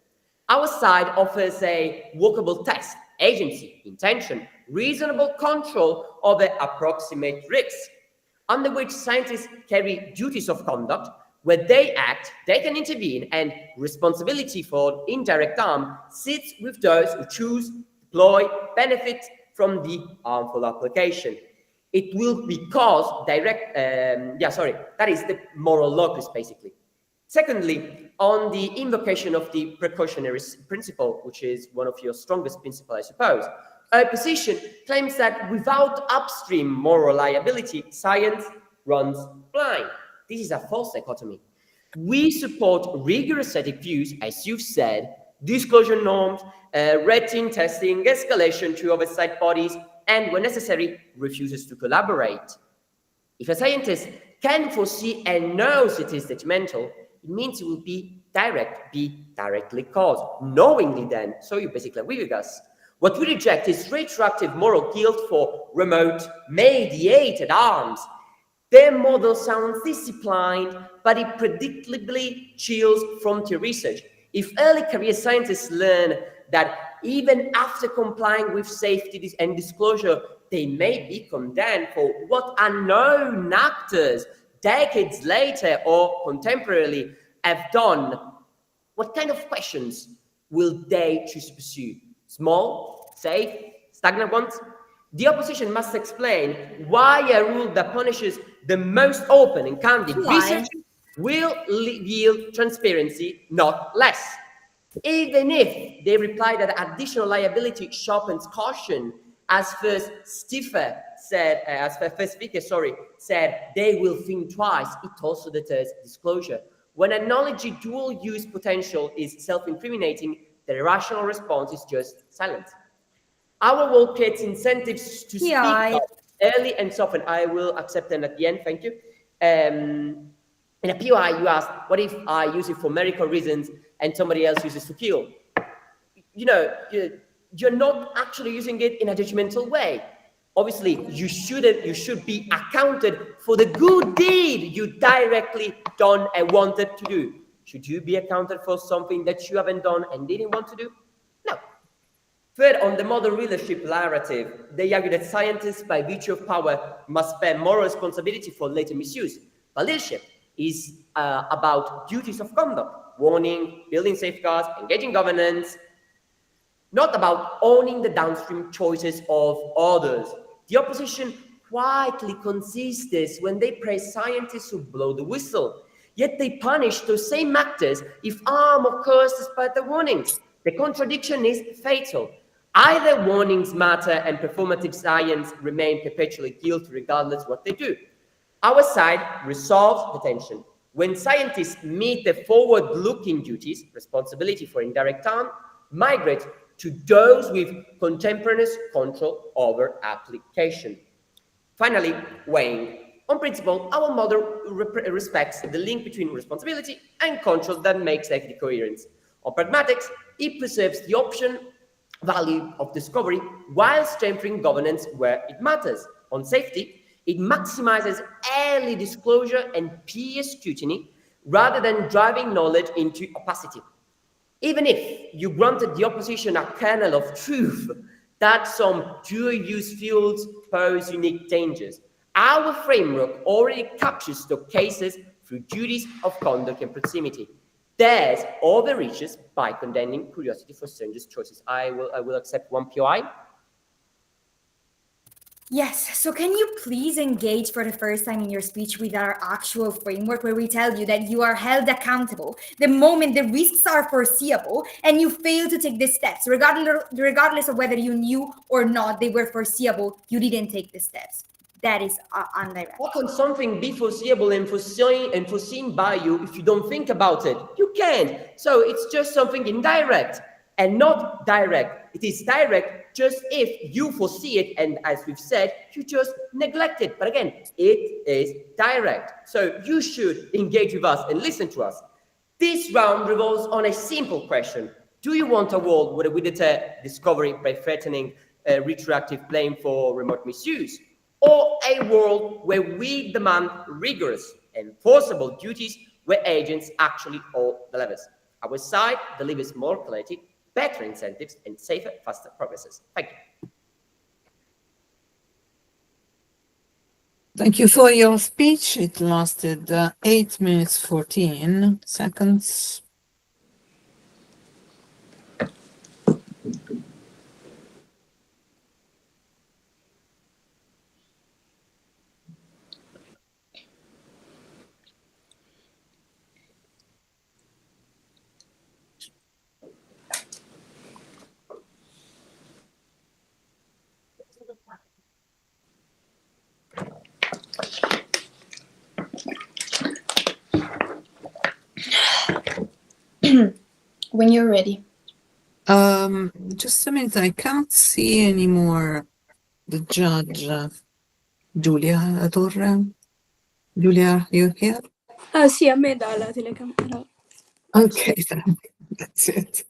[SPEAKER 4] Our side offers a workable test, agency, intention, reasonable control over approximate risks, under which scientists carry duties of conduct. Where they act, they can intervene, and responsibility for indirect harm sits with those who choose, deploy, benefit from the harmful application. It will be caused direct, that is the moral locus, basically. Secondly, on the invocation of the precautionary principle, which is one of your strongest principles, I suppose, our position claims that without upstream moral liability, science runs blind. This is a false dichotomy. We support rigorous ethic views, as you've said, disclosure norms, red team testing, escalation to oversight bodies, and when necessary, refuses to collaborate. If a scientist can foresee and knows it is detrimental, it means it will be directly caused, knowingly then, so you basically agree with us. What we reject is retroactive moral guilt for remote, mediated harms. Their model sounds disciplined, but it predictably chills frontier research. If early career scientists learn that even after complying with safety and disclosure, they may be condemned for what unknown actors decades later or contemporarily have done. What kind of questions will they choose to pursue? Small, safe, stagnant ones? The opposition must explain why a rule that punishes the most open and candid research will yield transparency, not less. Even if they reply that additional liability sharpens caution, as first speaker said, they will think twice, it also deters disclosure. When acknowledging dual use potential is self-incriminating, the rational response is just silence. Our role creates incentives to speak up early and often. I will accept them at the end, thank you. In a POI, you ask, what if I use it for medical reasons and somebody else uses to kill? You know, you're not actually using it in a judgmental way. Obviously, you should be accounted for the good deed you directly done and wanted to do. Should you be accounted for something that you haven't done and didn't want to do? No. Third, on the modern leadership narrative, they argue that scientists, by virtue of power, must bear moral responsibility for later misuse. But leadership is about duties of conduct, warning, building safeguards, engaging governance, not about owning the downstream choices of others. The opposition quietly concedes this when they praise scientists who blow the whistle, yet they punish those same actors if harm occurs despite the warnings. The contradiction is fatal. Either warnings matter and performative science remain perpetually guilty regardless of what they do. Our side resolves the tension. When scientists meet the forward-looking duties, responsibility for indirect harm, migrate to those with contemporaneous control over application. Finally, weighing. On principle, our model respects the link between responsibility and control that makes safety coherent. On pragmatics, it preserves the option value of discovery while strengthening governance where it matters. On safety, it maximizes early disclosure and peer scrutiny rather than driving knowledge into opacity. Even if you granted the opposition a kernel of truth that some dual-use fields pose unique dangers, our framework already captures the cases through duties of conduct and proximity. Theirs overreaches by condemning curiosity for strangers' choices. I will accept one POI.
[SPEAKER 6] Yes, so can you please engage for the first time in your speech with our actual framework where we tell you that you are held accountable the moment the risks are foreseeable and you fail to take the steps, regardless of whether you knew or not they were foreseeable, you didn't take the steps. That is undirect.
[SPEAKER 4] How can something be foreseeable and foreseen by you if you don't think about it? You can't. So it's just something indirect and not direct. It is direct just if you foresee it, and as we've said, you just neglect it. But again, it is direct. So you should engage with us and listen to us. This round revolves on a simple question. Do you want a world where we deter discovery by threatening retroactive blame for remote misuse? Or a world where we demand rigorous, enforceable duties where agents actually hold the levers? Our side delivers more clarity, better incentives, and safer, faster progresses. Thank you.
[SPEAKER 1] Thank you for your speech. It lasted 8 minutes 14 seconds.
[SPEAKER 7] When you're ready.
[SPEAKER 1] Just a minute, I can't see anymore the judge, Giulia Torre. Giulia, are you here?
[SPEAKER 8] Ah sì, a me dalla telecamera.
[SPEAKER 1] Okay, that's it.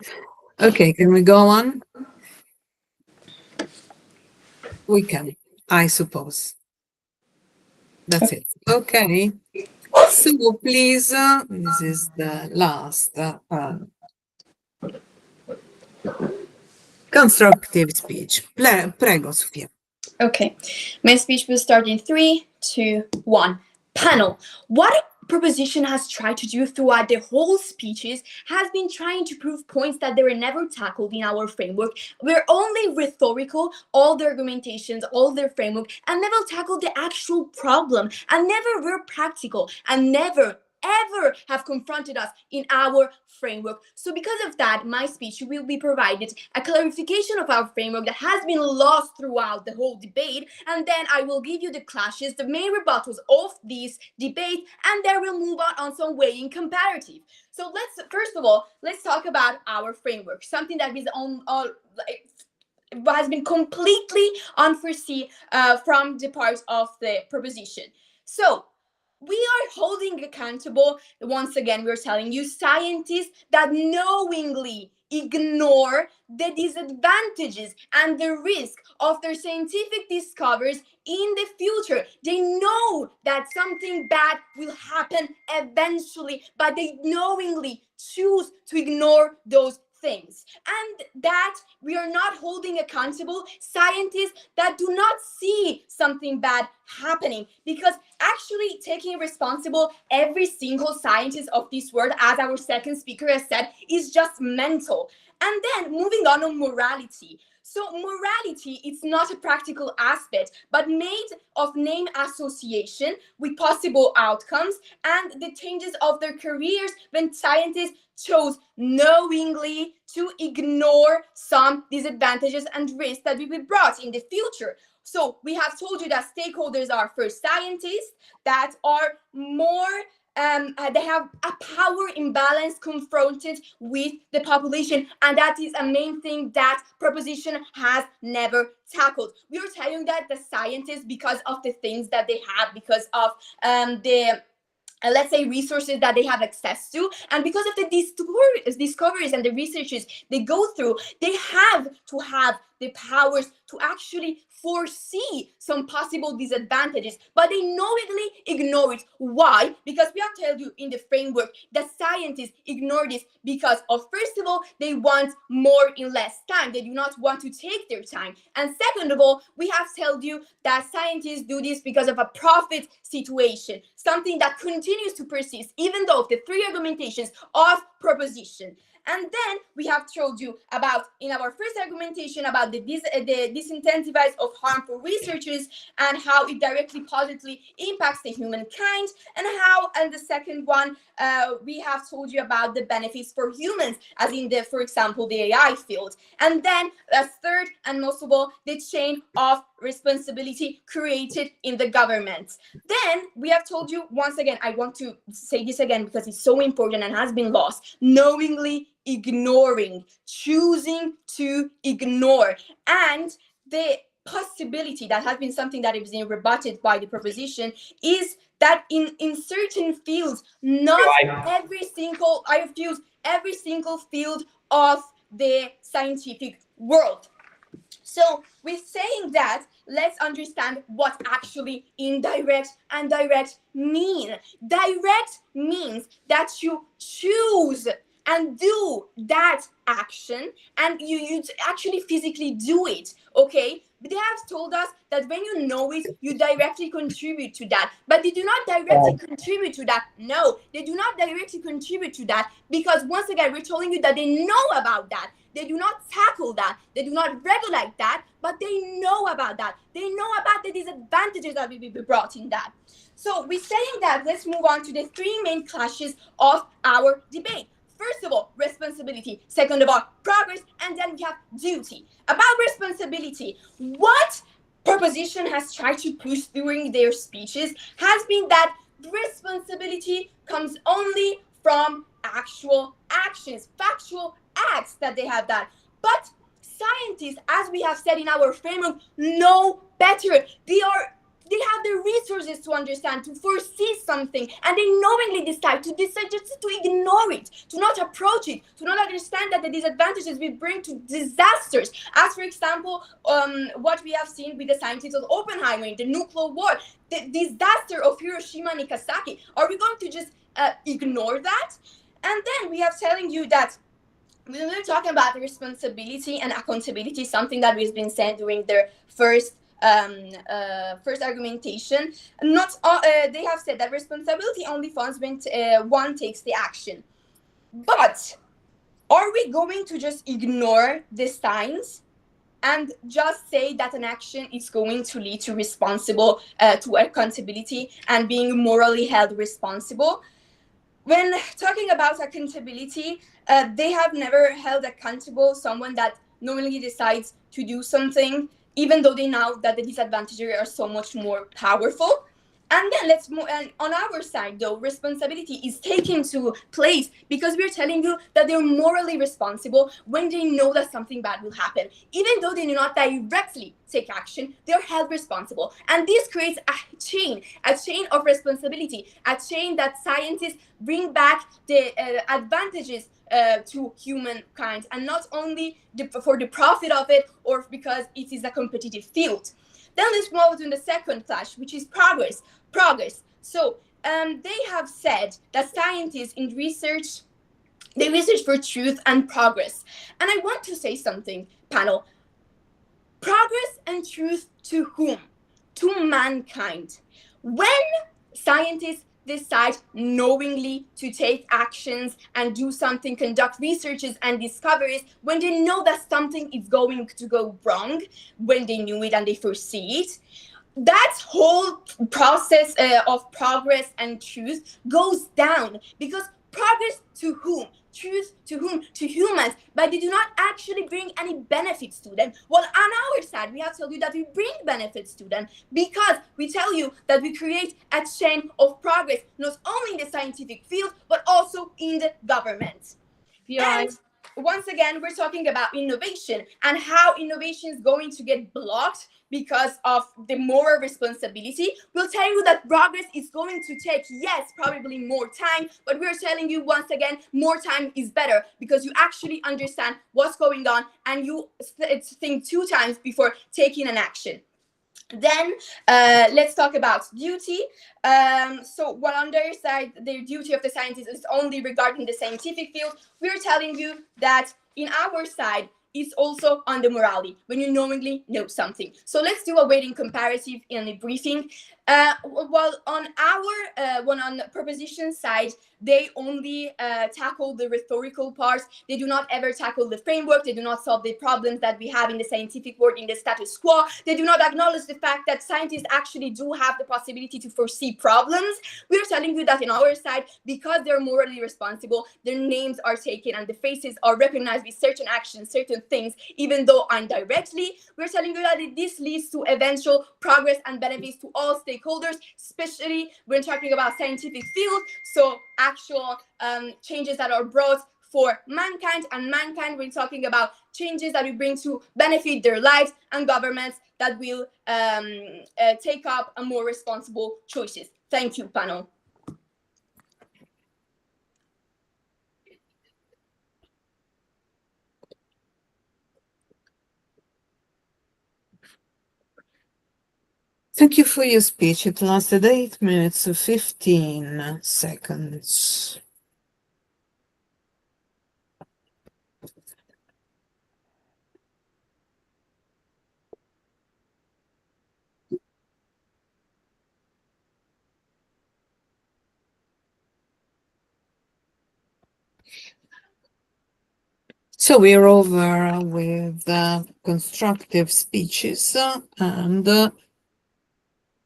[SPEAKER 1] Okay, can we go on? We can, I suppose. That's it. Okay. So please, this is the last Constructive speech. Prego, Sofia.
[SPEAKER 8] Okay, my speech will start in 3, 2, 1. Panel. What a proposition has tried to do throughout the whole speeches has been trying to prove points that they were never tackled in our framework. We're only rhetorical, all the argumentations, all their framework, and never tackled the actual problem, and never were practical, and never ever have confronted us in our framework. So because of that, my speech will be provided a clarification of our framework that has been lost throughout the whole debate, and then I will give you the clashes, the main rebuttals of this debate, and then we'll move on some weighing comparative. So first of all, let's talk about our framework, something that is has been completely unforeseen from the part of the proposition. So we are holding accountable, once again, we're telling you, scientists that knowingly ignore the disadvantages and the risk of their scientific discoveries in the future. They know that something bad will happen eventually, but they knowingly choose to ignore those things. And that we are not holding accountable scientists that do not see something bad happening, because actually taking responsible every single scientist of this world, as our second speaker has said, is just mental. And then moving on morality. So morality, it's not a practical aspect, but made of name association with possible outcomes and the changes of their careers when scientists chose knowingly to ignore some disadvantages and risks that will be brought in the future. So we have told you that stakeholders are first scientists that are more they have a power imbalance confronted with the population, and that is a main thing that proposition has never tackled. We are telling that the scientists, because of the things that they have, because of the let's say resources that they have access to, and because of the discoveries and the researches they go through, they have to have the powers to actually foresee some possible disadvantages, but they knowingly ignore it. Why? Because we have told you in the framework that scientists ignore this because of, first of all, they want more in less time. They do not want to take their time. And second of all, we have told you that scientists do this because of a profit situation, something that continues to persist even though the three argumentations of proposition. And then we have told you about, in our first argumentation, about the disincentivize of harmful researches and how it directly positively impacts the humankind, and how, and the second one, we have told you about the benefits for humans, as in the, for example, the AI field. And then as third and most of all, the chain of responsibility created in the government. Then we have told you, once again, I want to say this again because it's so important and has been lost, knowingly ignoring, choosing to ignore. And the possibility that has been something that is being rebutted by the proposition is that in certain fields, not every single, I refuse, every single field of the scientific world. So with saying that, let's understand what actually indirect and direct mean. Direct means that you choose and do that action, and you actually physically do it, okay? But they have told us that when you know it, you directly contribute to that. But they do not directly contribute to that. No, they do not directly contribute to that, because once again, we're telling you that they know about that. They do not tackle that. They do not regulate that, but they know about that. They know about the disadvantages that will be brought in that. So we're saying that, let's move on to the three main clashes of our debate. First of all, responsibility. Second of all, progress. And then we have duty. About responsibility, what proposition has tried to push during their speeches has been that responsibility comes only from actual actions, factual acts that they have done. But scientists, as we have said in our framework, know better. They have the resources to understand, to foresee something, and they knowingly decide just to ignore it, to not approach it, to not understand that the disadvantages will bring to disasters. As for example, what we have seen with the scientists of Oppenheimer in the nuclear war, the disaster of Hiroshima and Nagasaki. Are we going to just ignore that? And then we have telling you that when we're talking about responsibility and accountability, something that has been said during their first argumentation, not they have said that responsibility only falls when one takes the action. But are we going to just ignore the signs and just say that an action is going to lead to to accountability and being morally held responsible? When talking about accountability, they have never held accountable someone that knowingly decides to do something, even though they know that the disadvantages are so much more powerful. And then let's move. And on our side, though, responsibility is taken to place because we're telling you that they're morally responsible when they know that something bad will happen. Even though they do not directly take action, they're held responsible. And this creates a chain of responsibility, a chain that scientists bring back the advantages to humankind, and not only for the profit of it or because it is a competitive field. Then let's move on to the second flash, which is progress. So they have said that scientists in research, they research for truth and progress. And I want to say something, panel. Progress and truth to whom? To mankind. When scientists decide knowingly to take actions and do something, conduct researches and discoveries, when they know that something is going to go wrong, when they knew it and they foresee it, that whole process of progress and truth goes down. Because progress to whom? Truth to whom? To humans, but they do not actually bring any benefits to them. Well, on our side, we have told you that we bring benefits to them because we tell you that we create a chain of progress, not only in the scientific field, but also in the government. And once again, we're talking about innovation and how innovation is going to get blocked because of the moral responsibility. We'll tell you that progress is going to take, yes, probably more time, but we're telling you once again, more time is better because you actually understand what's going on and you think 2 times before taking an action. Then let's talk about duty. So while on their side, the duty of the scientist is only regarding the scientific field, we're telling you that in our side, it's also on the morality, when you knowingly know something. So let's do a weighting comparative in a briefing. Well, on on the proposition side, they only tackle the rhetorical parts. They do not ever tackle the framework. They do not solve the problems that we have in the scientific world, in the status quo. They do not acknowledge the fact that scientists actually do have the possibility to foresee problems. We're telling you that in our side, because they're morally responsible, their names are taken and the faces are recognized with certain actions, certain things, even though indirectly. We're telling you that this leads to eventual progress and benefits to all stakeholders, especially when talking about scientific field. So actual changes that are brought for mankind, and mankind, we're talking about changes that we bring to benefit their lives, and governments that will take up a more responsible choices. Thank you, panel.
[SPEAKER 1] Thank you for your speech. It lasted 8 minutes and 15 seconds. So we're over with constructive speeches and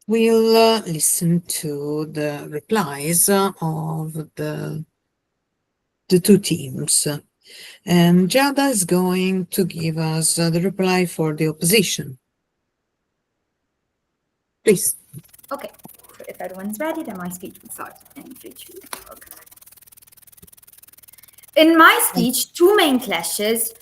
[SPEAKER 1] we'll listen to the replies of the 2 teams. And Giada is going to give us the reply for the opposition. Please.
[SPEAKER 6] Okay, so if everyone's ready, then my speech will start in 3, 2, okay. In my speech, 2 main clashes.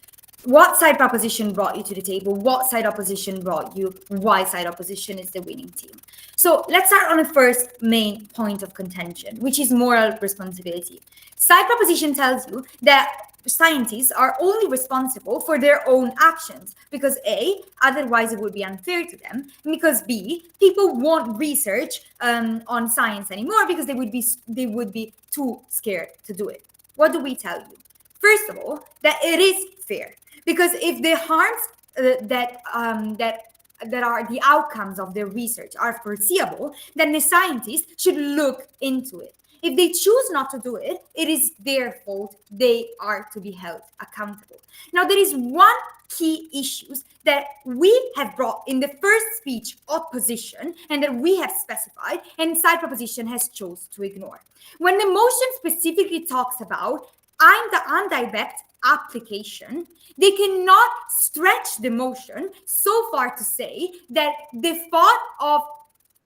[SPEAKER 6] What side proposition brought you to the table? What side opposition brought you? Why side opposition is the winning team? So let's start on the first main point of contention, which is moral responsibility. Side proposition tells you that scientists are only responsible for their own actions because A, otherwise it would be unfair to them, and because B, people won't research on science anymore because they would be too scared to do it. What do we tell you? First of all, that it is fair, because if the harms that are the outcomes of their research are foreseeable, then the scientists should look into it. If they choose not to do it, it is their fault. They are to be held accountable. Now, there is one key issues that we have brought in the first speech opposition and that we have specified, and side proposition has chose to ignore. When the motion specifically talks about the indirect application, they cannot stretch the motion so far to say that the thought of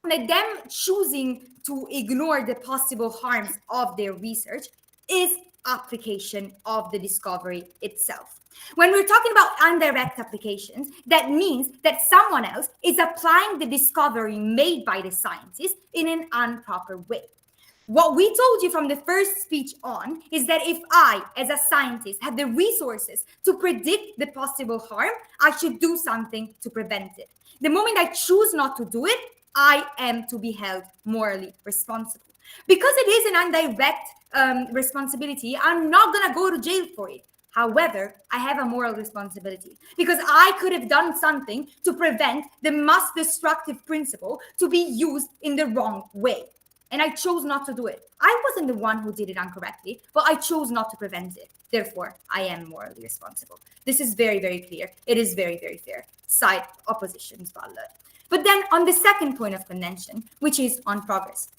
[SPEAKER 6] them choosing to ignore the possible harms of their research is application of the discovery itself. When we're talking about indirect applications, that means that someone else is applying the discovery made by the scientist in an improper way. What we told you from the first speech on is that if I, as a scientist, have the resources to predict the possible harm, I should do something to prevent it. The moment I choose not to do it, I am to be held morally responsible. Because it is an indirect responsibility, I'm not going to go to jail for it. However, I have a moral responsibility because I could have done something to prevent the mass destructive principle to be used in the wrong way. And I chose not to do it. I wasn't the one who did it incorrectly, but I chose not to prevent it. Therefore, I am morally responsible. This is very, very clear. It is very, very fair. Side opposition's valid. But then on the second point of contention, which is on progress,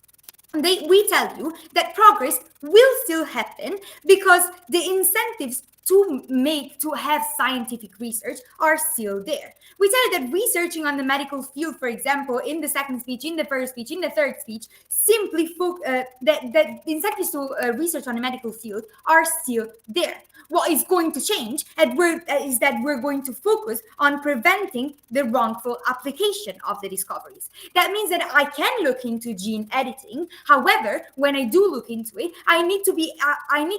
[SPEAKER 6] we tell you that progress will still happen because the incentives to have scientific research are still there. We tell you that researching on the medical field, for example, in the second speech, in the first speech, in the third speech, simply that incentives to research on the medical field are still there. What is going to change is that we're going to focus on preventing the wrongful application of the discoveries. That means that I can look into gene editing. However, when I do look into it, I need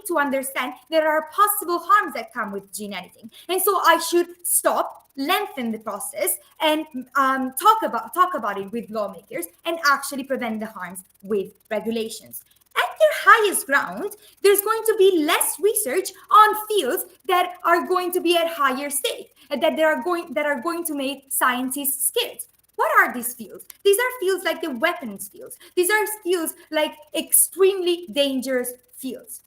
[SPEAKER 6] to understand there are possible harms that come with gene editing, and so I should stop, lengthen the process, and talk about it with lawmakers and actually prevent the harms with regulations. At their highest ground, there's going to be less research on fields that are going to be at higher stake, and that are going to make scientists scared. What are these fields? These are fields like the weapons fields. These are fields like extremely dangerous fields.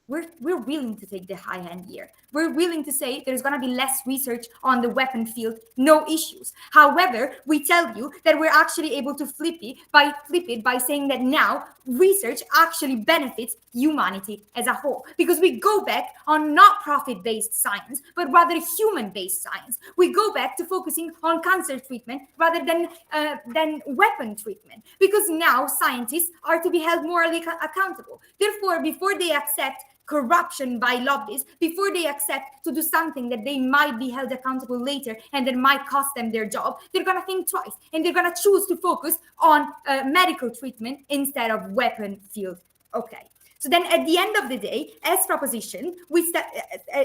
[SPEAKER 6] We're willing to take the high hand here. We're willing to say there's going to be less research on the weapon field, no issues. However, we tell you that we're actually able to flip it by saying that now research actually benefits humanity as a whole, because we go back on not profit-based science, but rather human-based science. We go back to focusing on cancer treatment rather than weapon treatment, because now scientists are to be held morally accountable. Therefore, before they accept corruption by lobbyists, before they accept to do something that they might be held accountable later and that might cost them their job, they're going to think twice, and they're going to choose to focus on medical treatment instead of weapon field. Okay. So then at the end of the day, as proposition, we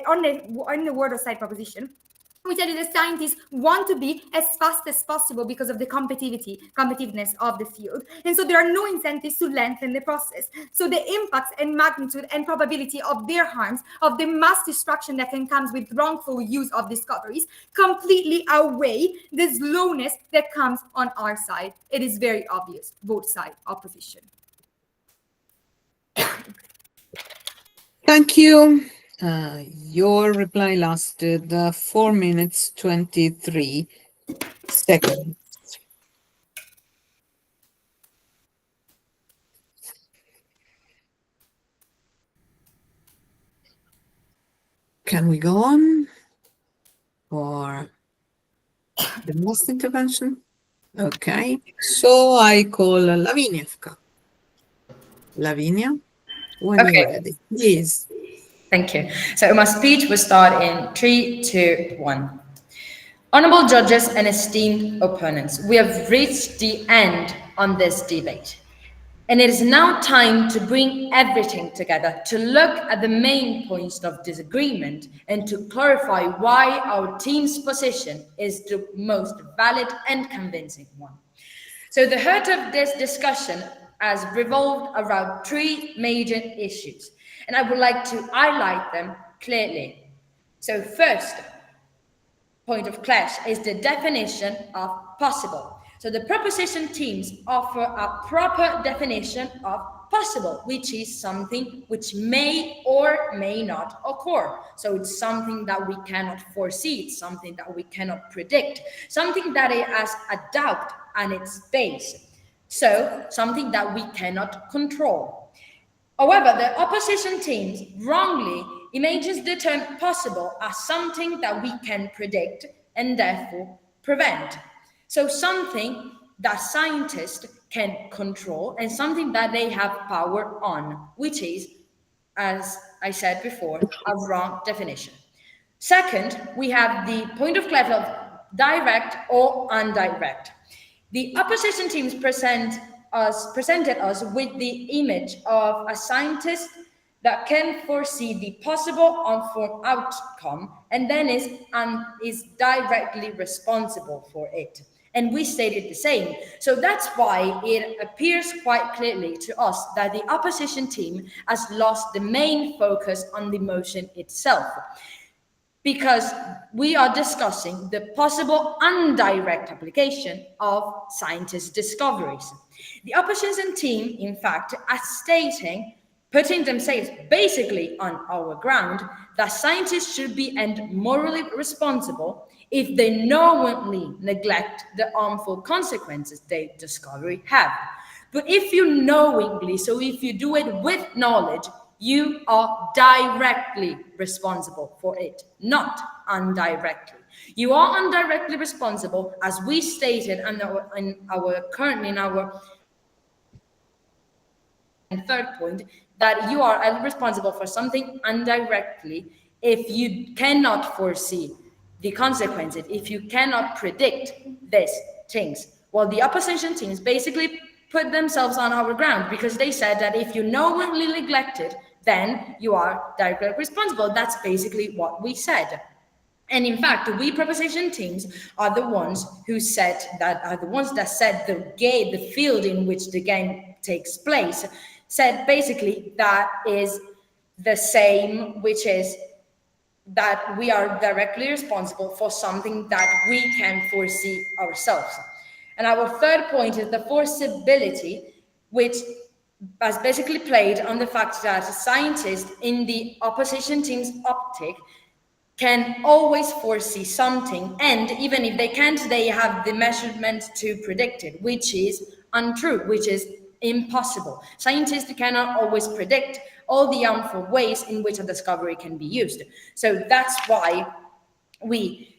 [SPEAKER 6] on the word of side proposition, we tell you that scientists want to be as fast as possible because of the competitiveness of the field. And so there are no incentives to lengthen the process. So the impacts and magnitude and probability of their harms, of the mass destruction that can come with wrongful use of discoveries, completely outweigh the slowness that comes on our side. It is very obvious, both side opposition.
[SPEAKER 1] Thank you. Your reply lasted 4 minutes 23 seconds. Can we go on for the next intervention? Okay, so I call Lavinia. Lavinia, when you're ready, please.
[SPEAKER 3] Thank you. So my speech will start in 3, 2, 1. Honorable judges and esteemed opponents, we have reached the end on this debate. And it is now time to bring everything together, to look at the main points of disagreement and to clarify why our team's position is the most valid and convincing one. So the heart of this discussion has revolved around 3 major issues, and I would like to highlight them clearly. So first point of clash is the definition of possible. So the proposition teams offer a proper definition of possible, which is something which may or may not occur. So it's something that we cannot foresee, it's something that we cannot predict, something that it has a doubt on its base. So something that we cannot control. However, the opposition teams wrongly imagines the term possible as something that we can predict and therefore prevent. So something that scientists can control and something that they have power on, which is, as I said before, a wrong definition. Second, we have the point of clash of direct or indirect. The opposition teams presented us with the image of a scientist that can foresee the possible unformed outcome and then is directly responsible for it. And we stated the same. So that's why it appears quite clearly to us that the opposition team has lost the main focus on the motion itself, because we are discussing the possible indirect application of scientists' discoveries. The opposition team, in fact, are putting themselves basically on our ground, that scientists should be and morally responsible if they knowingly neglect the harmful consequences their discovery have. But if you knowingly, so if you do it with knowledge, you are directly responsible for it, not indirectly. You are indirectly responsible, as we stated in our third point, that you are responsible for something indirectly if you cannot foresee the consequences, if you cannot predict these things. Well, the opposition teams basically put themselves on our ground because they said that if you knowingly neglect it, then you are directly responsible. That's basically what we said. And in fact, we proposition teams are the ones who said that the field in which the game takes place, said basically that is the same, which is that we are directly responsible for something that we can foresee ourselves. And our third point is the foreseeability, which has basically played on the fact that scientists in the opposition team's optic can always foresee something, and even if they can't, they have the measurement to predict it, which is untrue, which is impossible. Scientists cannot always predict all the harmful ways in which a discovery can be used. So that's why we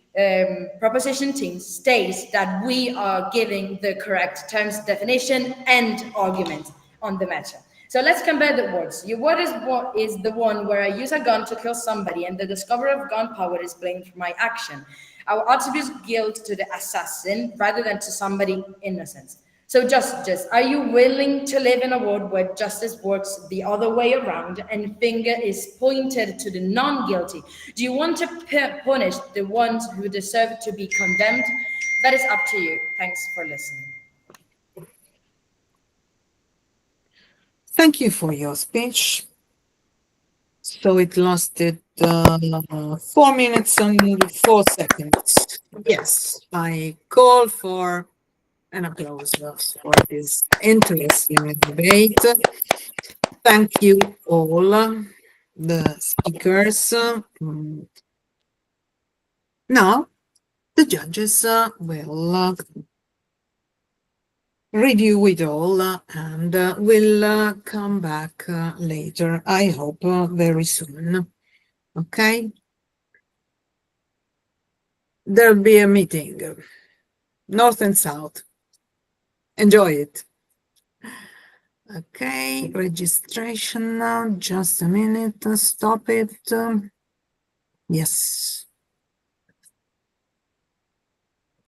[SPEAKER 3] proposition team states that we are giving the correct terms, definition, and argument on the matter. So let's compare the words. What is the one where I use a gun to kill somebody and the discoverer of gunpowder is blamed for my action? I will attribute guilt to the assassin rather than to somebody innocent. So justice, are you willing to live in a world where justice works the other way around and finger is pointed to the non-guilty? Do you want to punish the ones who deserve to be condemned? That is up to you. Thanks for listening.
[SPEAKER 1] Thank you for your speech. So it lasted 4 minutes and 4 seconds. Yes, I call for an applause for this interesting debate. Thank you all, the speakers. Now, the judges will review it all and will come back later, I hope very soon. Okay? There'll be a meeting, north and south. Enjoy it. Okay, registration now, just a minute, stop it. Yes.